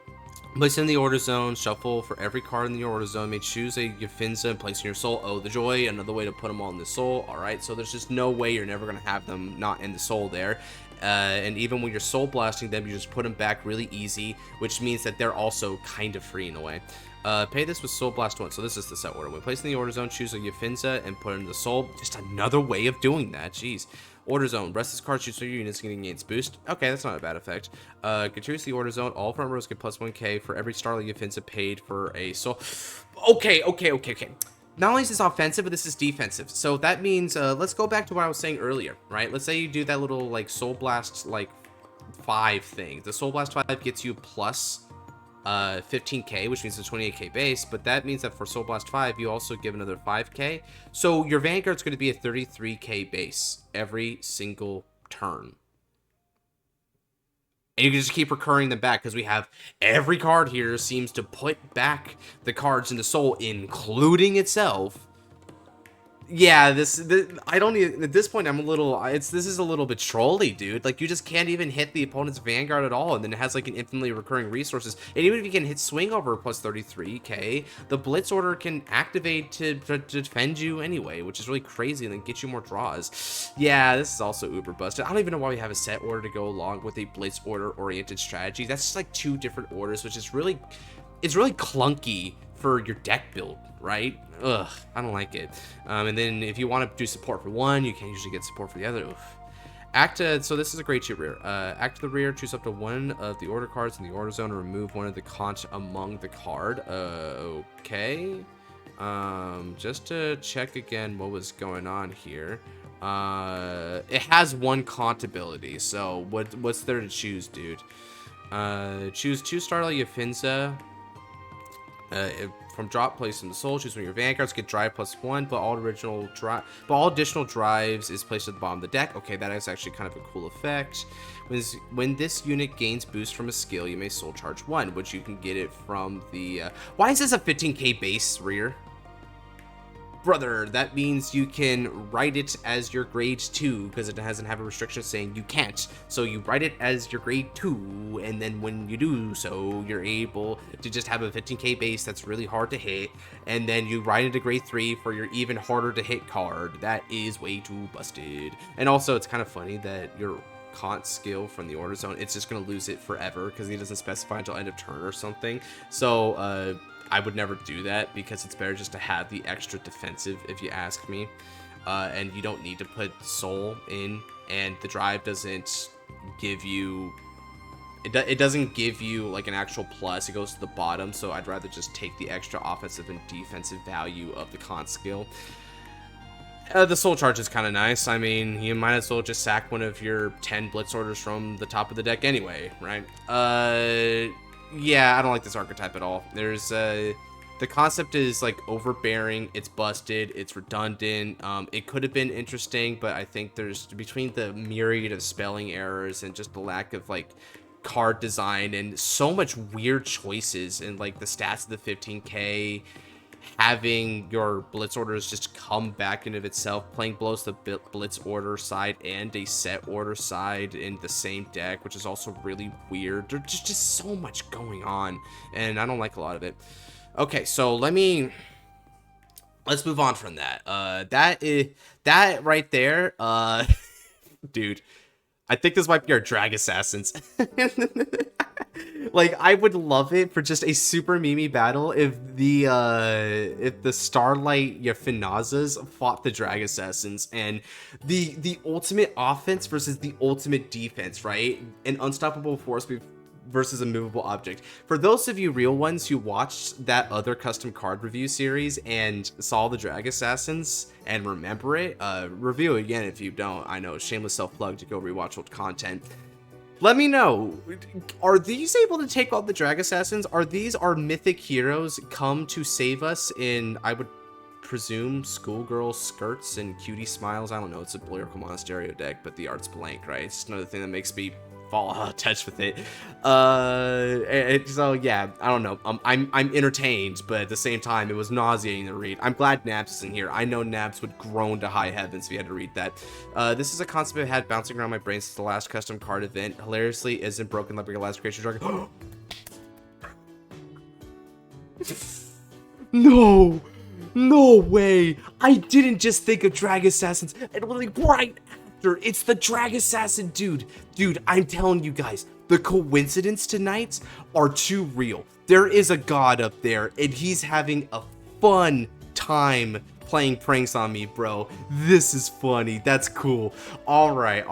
Place in the order zone, shuffle for every card in the order zone, may choose a Yafinza and place in your soul. Oh, the joy, another way to put them all in the soul. Alright, so there's just no way you're never going to have them not in the soul there. And even when you're soul blasting them, you just put them back really easy, which means that they're also kind of free in a way. Pay this with Soul Blast 1. So this is the set order. When placed in the order zone, choose a Yafinza and put it in the soul. Just another way of doing that. Jeez. Order zone. Rest this card shoots your units getting gains boost. Okay, that's not a bad effect. Continues the order zone. All front rows get plus 1k for every Starlight Yafinza paid for a soul. Okay. Not only is this offensive, but this is defensive. So that means, let's go back to what I was saying earlier, right? Let's say you do that little, like, Soul Blast, like, 5 thing. The Soul Blast 5 gets you plus 15k, which means a 28k base, but that means that for Soul Blast 5 you also give another 5k, so your Vanguard's going to be a 33k base every single turn, and you can just keep recurring them back because we have every card here seems to put back the cards into soul, including itself. Yeah, this I don't even, at this point I'm a little, this is a little bit trolly, dude. Like, you just can't even hit the opponent's Vanguard at all, and then it has like an infinitely recurring resources, and even if you can hit swing over plus 33k, the blitz order can activate to defend you anyway, which is really crazy, and then get you more draws. Yeah, this is also uber busted. I don't even know why we have a set order to go along with a blitz order oriented strategy. That's just like 2 different orders, which is really, it's really clunky for your deck build, right? Ugh, I don't like it. And then if you want to do support for one, you can't usually get support for the other. Oof. So this is a great shoot rear. Act to the rear, choose up to 1 of the order cards in the order zone, and remove 1 of the conch among the card. Okay. Just to check again what was going on here. It has 1 conch ability, so what's there to choose, dude? Choose 2 Starlight Yafinza. From drop, place in the soul, choose one of your Vanguards, get drive +1, but all additional drives is placed at the bottom of the deck. Okay, that is actually kind of a cool effect. When this unit gains boost from a skill, you may soul charge 1, which you can get it from the why is this a 15k base rear? Brother, that means you can write it as your grade 2 because it doesn't have a restriction saying you can't. So you write it as your grade 2, and then when you do so, you're able to just have a 15k base that's really hard to hit, and then you write it to grade 3 for your even harder to hit card. That is way too busted. And also, it's kind of funny that your Kant skill from the order zone, it's just going to lose it forever because he doesn't specify until end of turn or something. So, I would never do that because it's better just to have the extra defensive, if you ask me. And you don't need to put soul in, and the drive doesn't give you, it doesn't give you like an actual plus. It goes to the bottom, so I'd rather just take the extra offensive and defensive value of the con skill. The soul charge is kind of nice. I mean, you might as well just sack one of your 10 blitz orders from the top of the deck anyway, right? Yeah, I don't like this archetype at all. There's the concept is like overbearing, it's busted, it's redundant. It could have been interesting, but I think there's, between the myriad of spelling errors and just the lack of like card design and so much weird choices, and like the stats of the 15k, having your blitz orders just come back into itself, playing blows the blitz order side and a set order side in the same deck, which is also really weird. There's just so much going on, and I don't like a lot of it. Okay, so let's move on from that. That right there, dude, I think this might be our Drag Assassins. Like, I would love it for just a super meme battle if the Starlight Yafinazas fought the Drag Assassins, and the ultimate offense versus the ultimate defense, right? An unstoppable force versus a movable object. For those of you real ones who watched that other custom card review series and saw the Drag Assassins and remember it, review again if you don't. I know, shameless self-plug to go rewatch old content. Let me know. Are these able to take on the Drag Assassins? Are these our mythic heroes come to save us in, I would presume, schoolgirl skirts and cutie smiles? I don't know. It's a Lyrical Monasterio deck, but the art's blank, right? It's another thing that makes me fall out of touch with it. So yeah, I don't know. I'm entertained, but at the same time, it was nauseating to read. I'm glad Naps isn't here. I know Naps would groan to high heavens if he had to read that. This is a concept I've had bouncing around my brain since the last custom card event. Hilariously, isn't broken like your last creation dragon. No, no way! I didn't just think of Drag Assassins, and like right after, it's the Drag Assassin dude. Dude, I'm telling you guys, the coincidence tonight are too real. There is a god up there, and he's having a fun time playing pranks on me, bro. This is funny. That's cool. All right.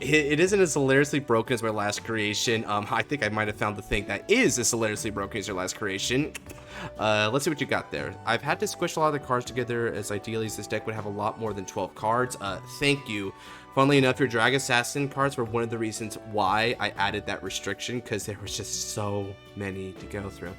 It isn't as hilariously broken as my last creation. I think I might have found the thing that is as hilariously broken as your last creation. Let's see what you got there. I've had to squish a lot of the cards together, as ideally this deck would have a lot more than 12 cards. Thank you. Funnily enough, your Drag Assassin cards were one of the reasons why I added that restriction, because there was just so many to go through.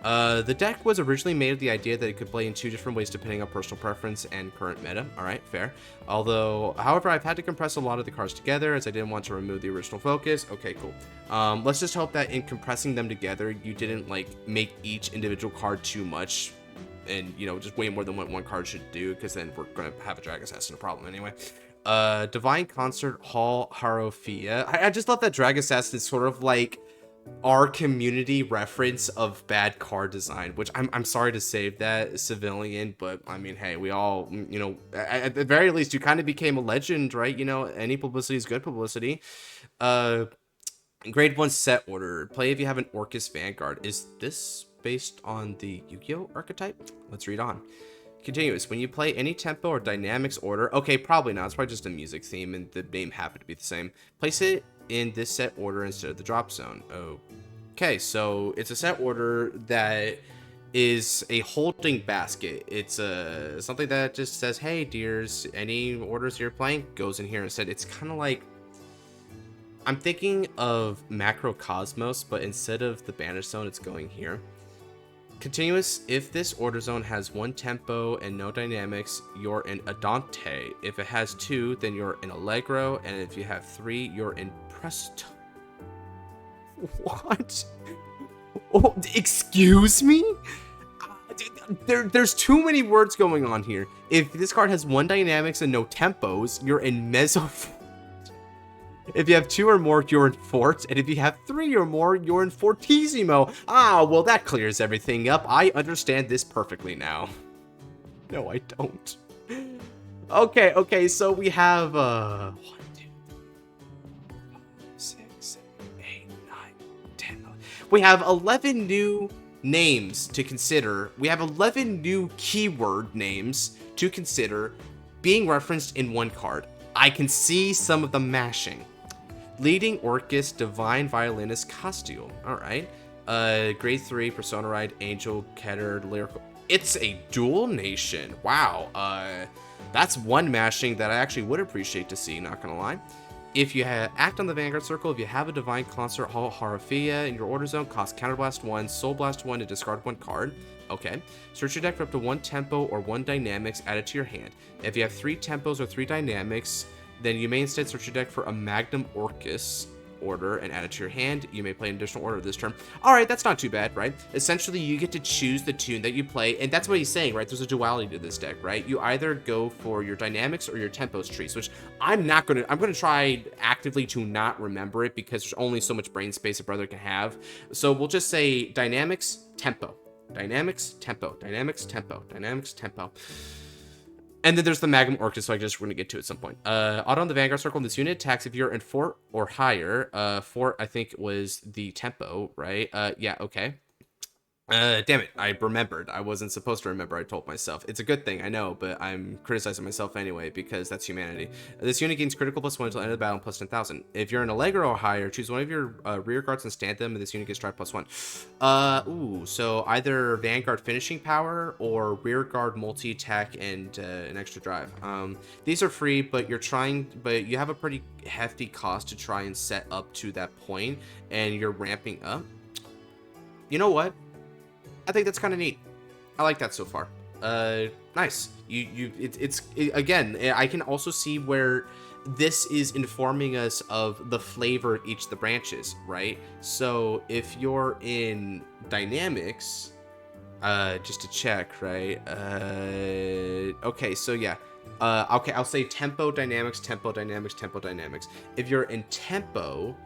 The deck was originally made with the idea that it could play in 2 different ways depending on personal preference and current meta. Alright, fair. However, I've had to compress a lot of the cards together as I didn't want to remove the original focus. Okay, cool. Let's just hope that in compressing them together, you didn't, like, make each individual card too much and, you know, just way more than what one card should do, because then we're going to have a Drag Assassin problem anyway. Divine Concert Hall Harophia. I just love that Drag Assassin is sort of like our community reference of bad card design, which I'm sorry to save that, civilian, but I mean, hey, we all, you know, at the very least, you kind of became a legend, right? You know, any publicity is good publicity. Grade 1 set order. Play if you have an Orcus Vanguard. Is this based on the Yu-Gi-Oh archetype? Let's read on. Continuous. When you play any tempo or dynamics order, okay, probably not. It's probably just a music theme, and the name happened to be the same. Place it in this set order instead of the drop zone. Okay, so it's a set order that is a holding basket. It's something that just says, hey, dears, any orders you're playing goes in here instead. It's kind of like, I'm thinking of Macrocosmos, but instead of the banish zone, it's going here. Continuous. If this order zone has 1 tempo and no dynamics, you're in Andante. If it has 2, then you're in Allegro, and if you have 3, you're in Presto. What? Oh, excuse me? There's too many words going on here. If this card has 1 dynamics and no tempos, you're in Mezzo. If you have 2 or more, you're in Fort, and if you have 3 or more, you're in Fortissimo. Ah, well, that clears everything up. I understand this perfectly now. No, I don't. Okay, so we have, 1, 2, 6, 7, 8, 9, 10, 11. We have 11 new names to consider. We have 11 new keyword names to consider being referenced in one card. I can see some of the mashing. Leading Orcus, Divine Violinist, Costume. Alright. Grade 3, Persona Ride, Angel, Keter, Lyrical. It's a dual nation. Wow. That's one mashing that I actually would appreciate to see, not gonna lie. If you act on the Vanguard Circle, if you have a Divine Concert Hall Harophia in your order zone, cost Counterblast 1, Soul Blast 1, and discard 1 card. Okay. Search your deck for up to 1 tempo or 1 dynamics added to your hand. If you have 3 tempos or 3 dynamics, then you may instead search your deck for a Magnum Orcus order and add it to your hand. You may play an additional order this turn. Alright, that's not too bad, right? Essentially, you get to choose the tune that you play, and that's what he's saying, right? There's a duality to this deck, right? You either go for your dynamics or your tempos trees, which I'm gonna try actively to not remember it because there's only so much brain space a brother can have. So we'll just say dynamics, tempo. Dynamics, tempo. Dynamics, tempo. Dynamics, tempo. And then there's the Magnum Orcus, so I guess we're going to get to it at some point. Auto on the Vanguard Circle in this unit attacks if you're in 4 or higher. 4, I think, was the tempo, right? Yeah, okay. Damn it, I remembered. I wasn't supposed to remember, I told myself. It's a good thing, I know, but I'm criticizing myself anyway, because that's humanity. This unit gains critical +1 until the end of the battle, plus 10,000. If you're an Allegro or higher, choose one of your rear guards and stand them, and this unit gets drive +1. Ooh, so either Vanguard finishing power, or rear guard multi-attack and an extra drive. These are free, but you have a pretty hefty cost to try and set up to that point, and you're ramping up. You know what? I think that's kind of neat. I like that so far. Nice. Again, I can also see where this is informing us of the flavor of each of the branches, right? So if you're in dynamics, just to check, right? Okay, so yeah. Okay, I'll say tempo dynamics, tempo dynamics, tempo dynamics. If you're in tempo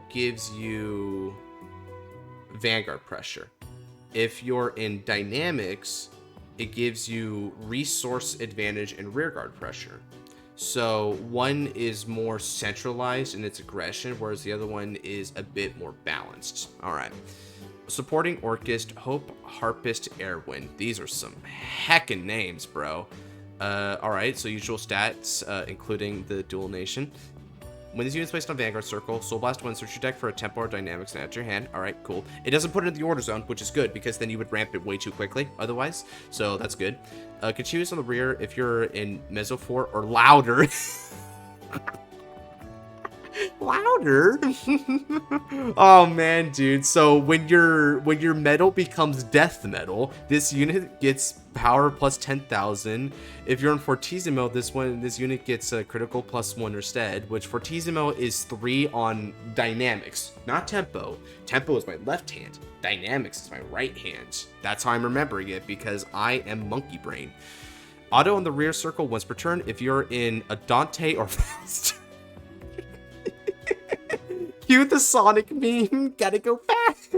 gives you Vanguard pressure. If you're in dynamics, it gives you resource advantage and rearguard pressure. So one is more centralized in its aggression, whereas the other one is a bit more balanced. All right. Supporting Orchest, Hope, Harpist, Airwind. These are some heckin' names, bro. All right, so usual stats, including the dual nation. When this unit is placed on Vanguard Circle, Soul Blast 1, search your deck for a tempo or dynamics and add to your hand. Alright, cool. It doesn't put it in the order zone, which is good, because then you would ramp it way too quickly otherwise. So that's good. Continuous on the rear if you're in Mesophore or louder. Louder? Oh man, dude. So when your metal becomes death metal, this unit gets power plus 10,000. If you're in Fortissimo, this unit gets a critical +1 instead, which Fortissimo is 3 on dynamics, not tempo. Tempo is my left hand. Dynamics is my right hand. That's how I'm remembering it, because I am monkey brain. Auto on the rear circle once per turn if you're in a Dante or Faust. Cue the Sonic meme. Gotta go fast.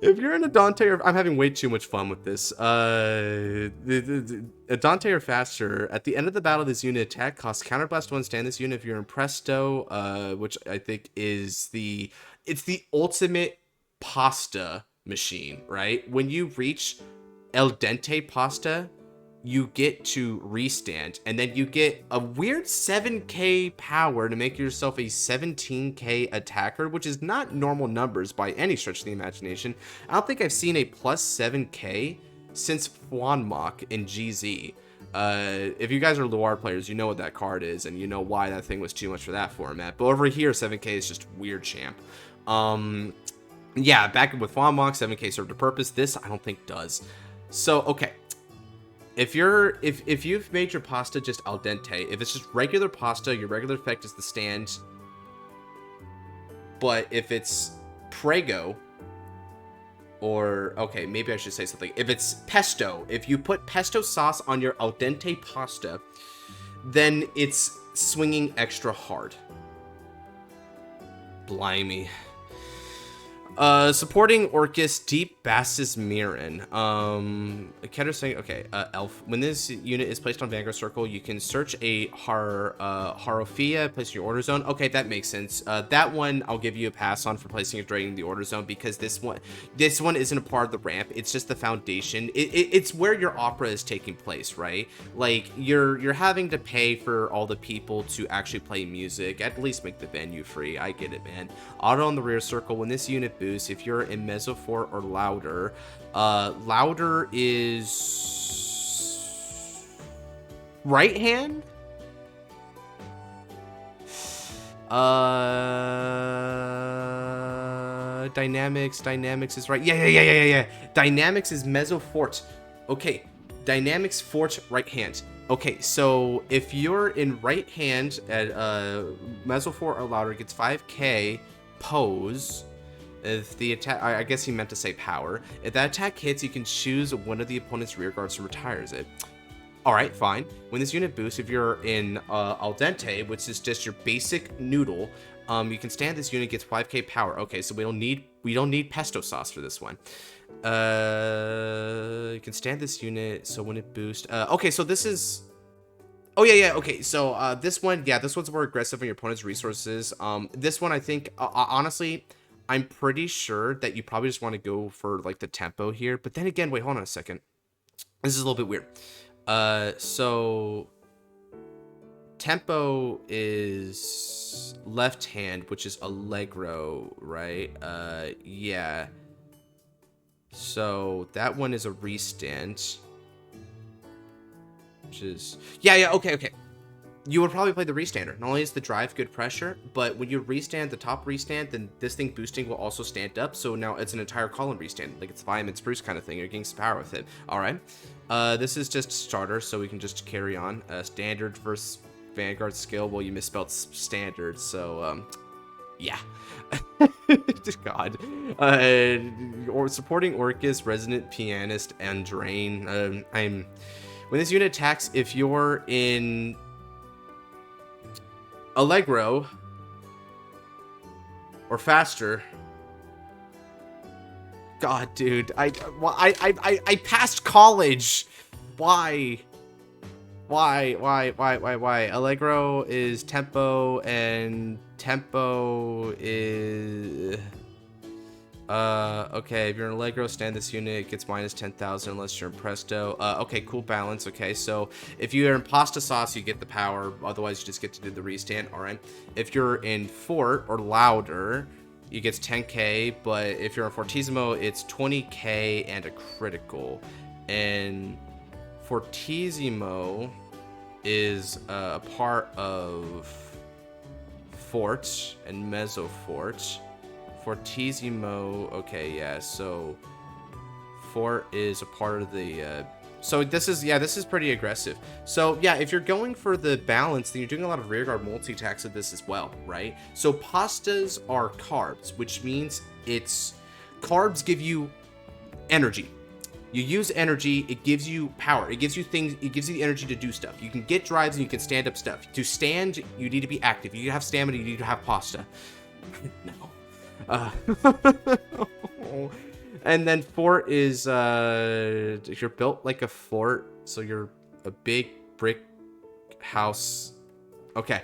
If you're in a Dante or... I'm having way too much fun with this. A Dante or faster. At the end of the battle, this unit attack costs counterblast 1. Stand this unit if you're in Presto, which I think is the... It's the ultimate pasta machine, right? When you reach El Dente pasta, you get to restand, and then you get a weird 7k power to make yourself a 17k attacker, which is not normal numbers by any stretch of the imagination. I don't think I've seen a plus 7k since Fwanmok in GZ. If you guys are Loire players, you know what that card is, and you know why that thing was too much for that format. But over here, 7k is just weird champ. Yeah, back with Fwanmok, 7k served a purpose. This, I don't think does. So, okay. If you've made your pasta just al dente, if it's just regular pasta, your regular effect is the stand. But if it's prego, or okay, maybe I should say something. If it's pesto, if you put pesto sauce on your al dente pasta, then it's swinging extra hard. Blimey. Supporting Orcus, Deep Bassus Mirren. Keter saying, okay, Elf. When this unit is placed on Vanguard Circle, you can search a Harophia, place in your order zone. Okay, that makes sense. That one I'll give you a pass on for placing it during the order zone, because this one isn't a part of the ramp. It's just the foundation. It's where your opera is taking place, right? Like you're having to pay for all the people to actually play music. At least make the venue free. I get it, man. Auto on the rear circle. When this unit boosts, if you're in Mesophore or louder, louder is right hand. Dynamics is right. Yeah. Dynamics is Mesofort. Okay, dynamics fort right hand. Okay, so if you're in right hand at Mesofort or louder, gets 5k pose. If the attack, I guess he meant to say power. If that attack hits, you can choose one of the opponent's rear guards and retires it. Alright, fine. When this unit boosts, if you're in al dente, which is just your basic noodle, you can stand this unit, gets 5k power. Okay, so we don't need pesto sauce for this one. You can stand this unit, so when it boosts... okay, so this is... Oh yeah, okay. So this one, yeah, this one's more aggressive on your opponent's resources. This one, I think, honestly, I'm pretty sure that you probably just want to go for like the tempo here. But then again, wait, hold on a second. This is a little bit weird. So tempo is left hand, which is allegro, right? Yeah. So that one is a restand. Which is... Yeah, okay. You would probably play the restander. Not only is the drive good pressure, but when you restand the top restand, then this thing boosting will also stand up. So now it's an entire column restand. Like it's Vitamin Spruce kind of thing. You're getting some power with it. Alright. This is just starter, so we can just carry on. Standard versus Vanguard skill. Well, you misspelled standard, so, yeah. God. Or supporting Orcus, Resonant Pianist, and Drain. When this unit attacks, if you're in Allegro or faster. God, dude, I passed college. Why? Allegro is tempo, and tempo is... okay, if you're in Allegro, stand this unit, it gets minus 10,000 unless you're in Presto. Okay, cool balance. Okay, so if you're in Pasta Sauce, you get the power. Otherwise, you just get to do the restand. Alright. If you're in Fort or Louder, you get 10k, but if you're in Fortissimo, it's 20k and a critical. And Fortissimo is a part of Fort and Mezzofort. Fortissimo, okay, yeah, so Fort is a part of the, so this is pretty aggressive. So yeah, if you're going for the balance, then you're doing a lot of rearguard multi-attacks of this as well, right? So pastas are carbs, which means carbs give you energy. You use energy, it gives you power, it gives you things, it gives you the energy to do stuff. You can get drives and you can stand up stuff. To stand, you need to be active. You need to have stamina, you need to have pasta. No. And then fort is if you're built like a fort, so you're a big brick house. Okay.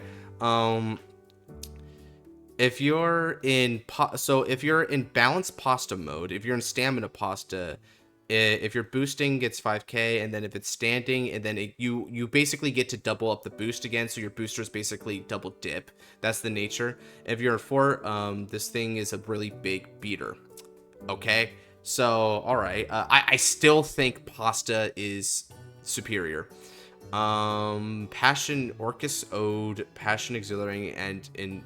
If you're in balanced pasta mode, if you're in stamina pasta, if your boosting gets 5k, and then if it's standing, and then you basically get to double up the boost again, so your boosters basically double dip. That's the nature. If you're a fort, this thing is a really big beater. Okay, so all right, I still think pasta is superior. Passion, Orcus Ode, Passion, Exhilarating, and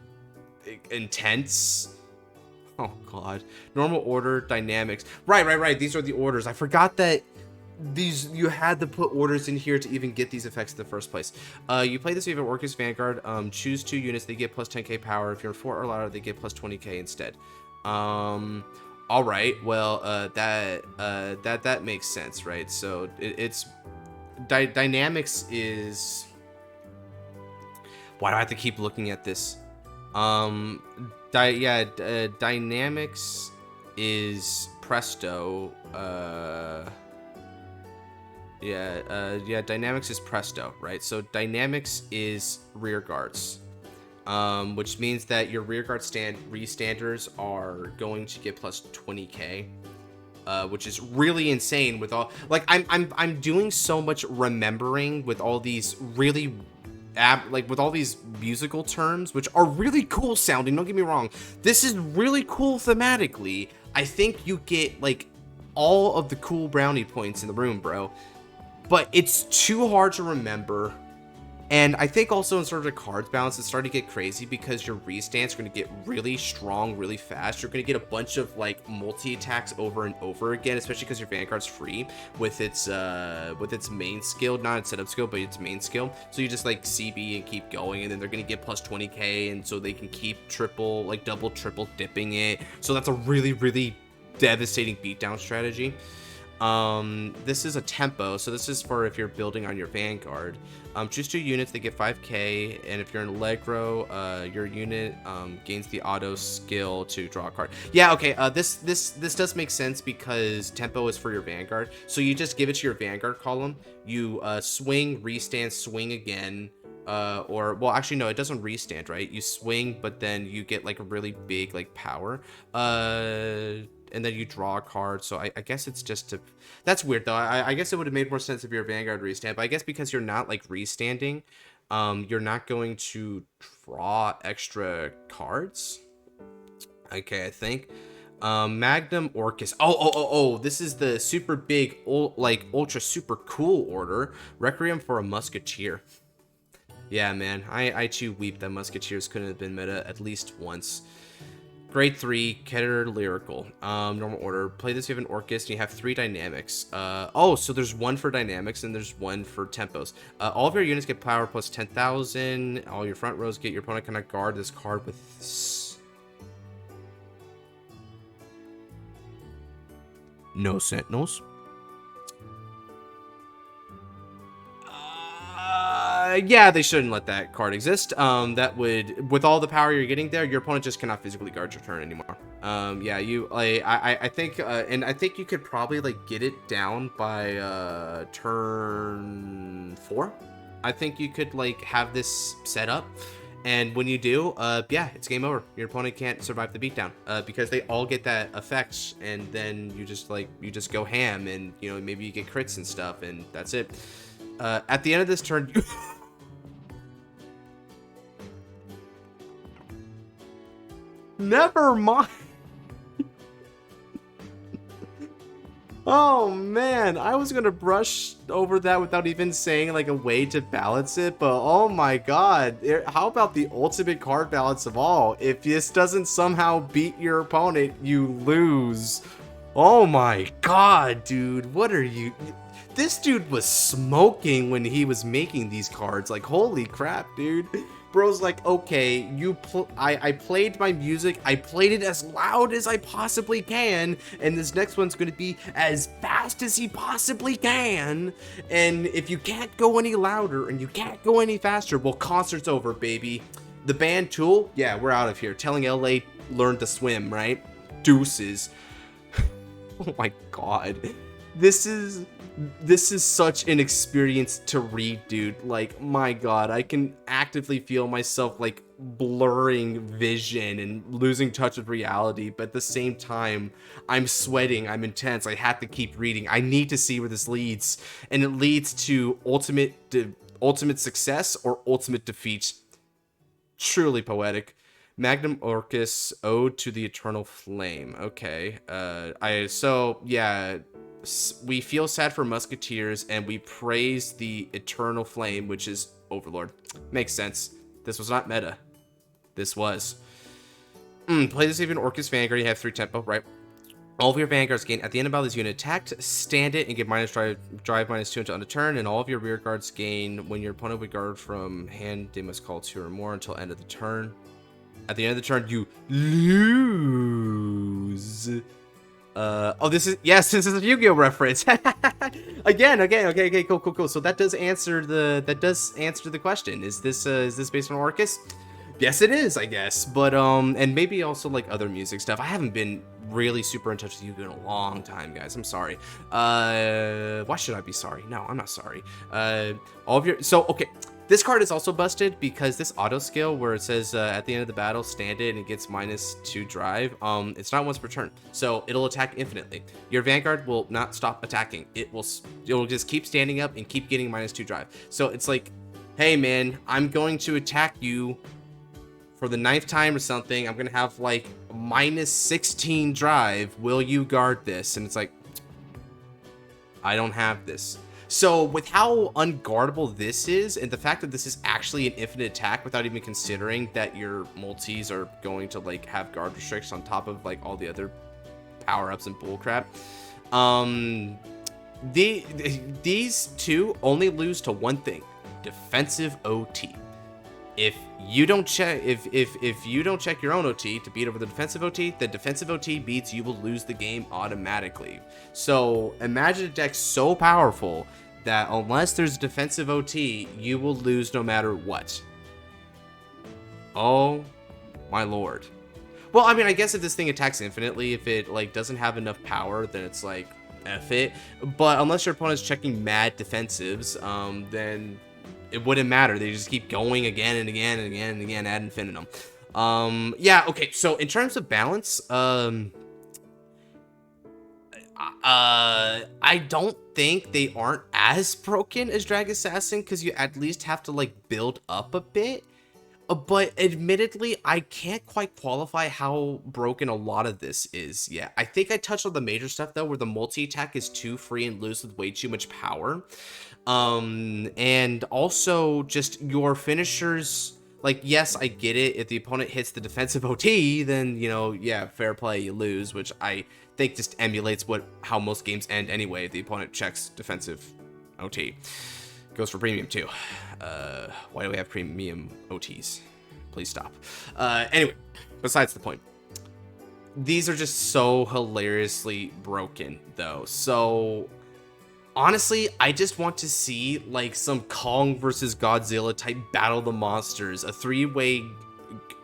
Intense. Oh god. Normal order, dynamics. Right. These are the orders. I forgot that you had to put orders in here to even get these effects in the first place. You play this if you have Orcus Vanguard. Choose 2 units, they get plus 10k power. If you're in Fort or louder, they get plus 20k instead. Alright, well, that makes sense, right? So it's dynamics is... Why do I have to keep looking at this? Dynamics is Presto. Dynamics is Presto, right? So dynamics is rear guards, which means that your rear guard restanders are going to get plus 20k, which is really insane. With all, like, I'm doing so much remembering with all these really with all these musical terms, which are really cool sounding, don't get me wrong. This is really cool thematically. I think you get, like, all of the cool brownie points in the room, bro. But it's too hard to remember. And I think also in sort of the cards balance, it's starting to get crazy because your restands are going to get really strong really fast. You're going to get a bunch of like multi-attacks over and over again, especially because your Vanguard's free with its main skill, not its setup skill, but its main skill. So you just like CB and keep going, and then they're going to get plus 20k, and so they can keep double, triple dipping it. So that's a really, really devastating beatdown strategy. This is a tempo, so this is for if you're building on your Vanguard. Choose 2 units, they get 5k, and if you're in Allegro, your unit gains the auto skill to draw a card. Yeah, okay, this does make sense because tempo is for your Vanguard, so you just give it to your Vanguard column, you swing, restand, swing again, or, well, actually, no, it doesn't restand, right? You swing, but then you get, like, a really big, like, power, and then you draw a card, so I guess it's just to... That's weird, though. I guess it would have made more sense if you're a Vanguard restand, but I guess because you're not, like, restanding, you're not going to draw extra cards. Okay, I think. Magnum Orcus. Oh, this is the super big, like, ultra super cool order. Requiem for a Musketeer. Yeah, man, I too weep that Musketeers couldn't have been meta at least once. Grade 3, Keter Lyrical. Normal order. Play this if you have an Orcus and you have 3 dynamics. Oh, so there's 1 for dynamics and there's 1 for tempos. All of your units get power plus 10,000. All your front rows get your opponent cannot guard this card with... No sentinels. Yeah, they shouldn't let that card exist. That would, with all the power you're getting there, your opponent just cannot physically guard your turn anymore. Yeah, you, like, I think, and I think you could probably, like, get it down by, turn 4. I think you could, like, have this set up. And when you do, yeah, it's game over. Your opponent can't survive the beatdown, because they all get that effect, and then you just, like, you just go ham, and, you know, maybe you get crits and stuff, and that's it. At the end of this turn... Never mind. Oh man, I was gonna brush over that without even saying like a way to balance it, but oh my god, how about the ultimate card balance of all? If this doesn't somehow beat your opponent, you lose. Oh my god, dude, what are you... This dude was smoking when he was making these cards, like holy crap, dude. Bro's like, okay, I played my music, I played it as loud as I possibly can, and this next one's gonna be as fast as he possibly can, and if you can't go any louder and you can't go any faster, well, concert's over, baby. The band Tool, yeah, we're out of here. Telling LA learn to swim, right? Deuces. Oh my god. This is such an experience to read, dude. Like, my god, I can actively feel myself, like, blurring vision and losing touch with reality, but at the same time, I'm sweating, I'm intense, I have to keep reading. I need to see where this leads, and it leads to ultimate success or ultimate defeat. Truly poetic. Magnum Orcus, Ode to the Eternal Flame. Okay, so, yeah... We feel sad for Musketeers, and we praise the Eternal Flame, which is Overlord. Makes sense. This was not meta. This was. Play this even Orcus Vanguard, you have 3 tempo, right? All of your Vanguards gain, at the end of battle, this unit attacked, stand it, and get drive -2 until end of turn, and all of your rear guards gain, when your opponent would guard from hand, they must call 2 or more until end of the turn. At the end of the turn, you lose. Oh, this is a Yu-Gi-Oh reference. again, okay, cool. So that does answer the question. Is this based on Orcus? Yes, it is, I guess. But and maybe also like other music stuff. I haven't been really super in touch with Yu-Gi-Oh in a long time, guys. I'm sorry. Why should I be sorry? No, I'm not sorry. All of your... So, okay. This card is also busted because this auto skill where it says at the end of the battle, stand it and it gets -2 drive. It's not once per turn, so it'll attack infinitely. Your Vanguard will not stop attacking. It will just keep standing up and keep getting -2 drive. So it's like, hey man, I'm going to attack you for the 9th time or something. I'm gonna have like -16 drive. Will you guard this? And it's like, I don't have this. So with how unguardable this is, and the fact that this is actually an infinite attack without even considering that your multis are going to like have guard restrictions on top of like all the other power-ups and bullcrap, these two only lose to one thing: defensive OT. if you don't check if you don't check your own OT to beat over the defensive OT, the defensive OT beats, you will lose the game automatically. So imagine a deck so powerful that unless there's a defensive OT, you will lose no matter what. Oh my lord. Well, I mean, I guess if this thing attacks infinitely, if it like doesn't have enough power, then it's like F it. But unless your opponent's checking mad defensives, then it wouldn't matter. They just keep going again and again and again and again ad infinitum. Yeah, okay, so in terms of balance, I don't think they aren't as broken as Drag Assassin, because you at least have to like build up a bit. But admittedly, I can't quite qualify how broken a lot of this is yet. I think I touched on the major stuff, though, where the multi-attack is too free and loose with way too much power. And also just your finishers, like, yes, I get it. If the opponent hits the defensive OT, then, you know, yeah, fair play, you lose, which I think just emulates how most games end anyway. The opponent checks defensive OT. Goes for premium too. Why do we have premium OTs? Please stop. Anyway, besides the point. These are just so hilariously broken, though. So, honestly, I just want to see, like, some Kong versus Godzilla type Battle of the Monsters. A three-way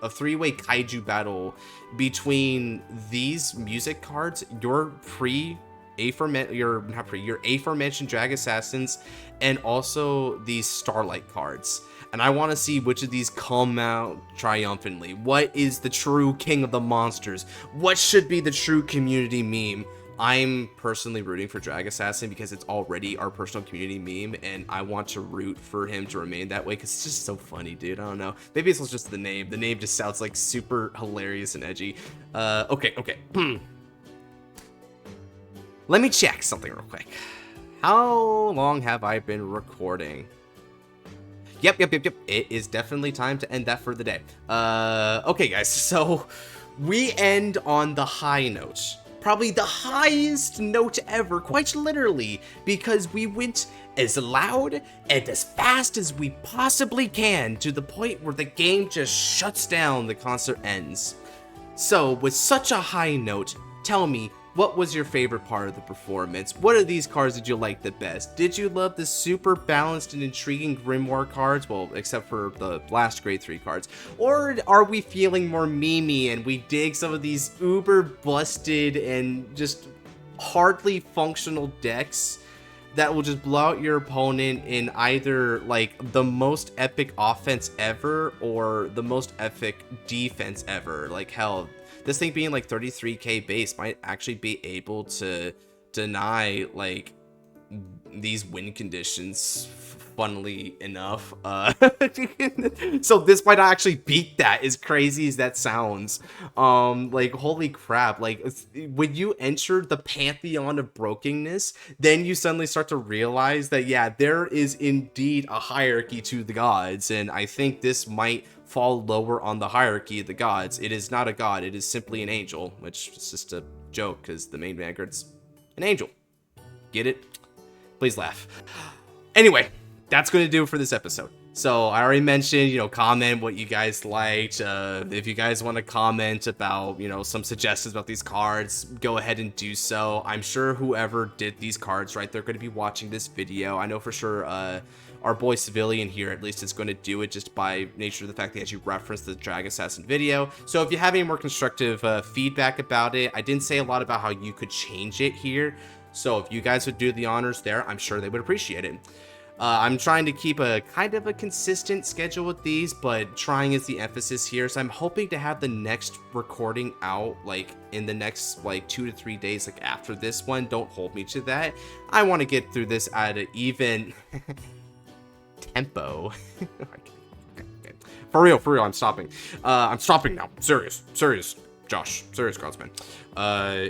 kaiju battle between these music cards, your aforementioned Drag Assassins, and also these Starlight cards. And I want to see which of these come out triumphantly. What is the true king of the monsters? What should be the true community meme? I'm personally rooting for Drag Assassin because it's already our personal community meme, and I want to root for him to remain that way because it's just so funny, dude. I don't know. Maybe it's just the name. The name just sounds like super hilarious and edgy. Okay. Let me check something real quick. How long have I been recording? Yep. It is definitely time to end that for the day. Okay, guys. So we end on the high note. Probably the highest note ever, quite literally, because we went as loud and as fast as we possibly can to the point where the game just shuts down, the concert ends. So, with such a high note, tell me, what was your favorite part of the performance? What of these cards did you like the best? Did you love the super balanced and intriguing Grimoire cards? Well, except for the last grade 3 cards. Or are we feeling more memey and we dig some of these uber busted and just hardly functional decks that will just blow out your opponent in either like the most epic offense ever or the most epic defense ever? Like, hell, this thing being like 33k base might actually be able to deny like these win conditions, funnily enough. So this might actually beat that, as crazy as that sounds. Like, holy crap, like when you enter the pantheon of brokenness, then you suddenly start to realize that, yeah, there is indeed a hierarchy to the gods, and I think this might fall lower on the hierarchy of the gods. It is not a god, it is simply an angel, which is just a joke because the main Vanguard's an angel. Get it? Please laugh. Anyway, that's going to do it for this episode. So I already mentioned, you know, comment what you guys liked. If you guys want to comment about, you know, some suggestions about these cards, go ahead and do so. I'm sure whoever did these cards, right, they're going to be watching this video. I know for sure our boy Civilian here at least is going to do it just by nature of the fact that you referenced the Drag Assassin video. So if you have any more constructive feedback about it, I didn't say a lot about how you could change it here. So if you guys would do the honors there, I'm sure they would appreciate it. I'm trying to keep a kind of a consistent schedule with these, but trying is the emphasis here. So I'm hoping to have the next recording out like in the next like 2 to 3 days, like after this one. Don't hold me to that. I want to get through this at an even tempo. Okay. For real, I'm stopping. I'm stopping now. Serious, Josh, serious Godsman.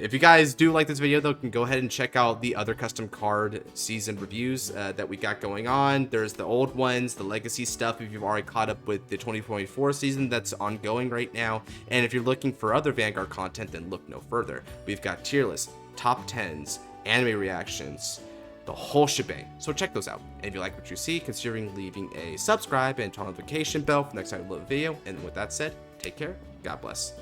If you guys do like this video, though, you can go ahead and check out the other custom card season reviews that we got going on. There's the old ones, the legacy stuff if you've already caught up with the 2024 season that's ongoing right now. And if you're looking for other Vanguard content, then look no further. We've got tier lists, top 10s, anime reactions, the whole shebang. So check those out. And if you like what you see, considering leaving a subscribe and turn on the notification bell for the next time I upload a video. And with that said, take care. God bless.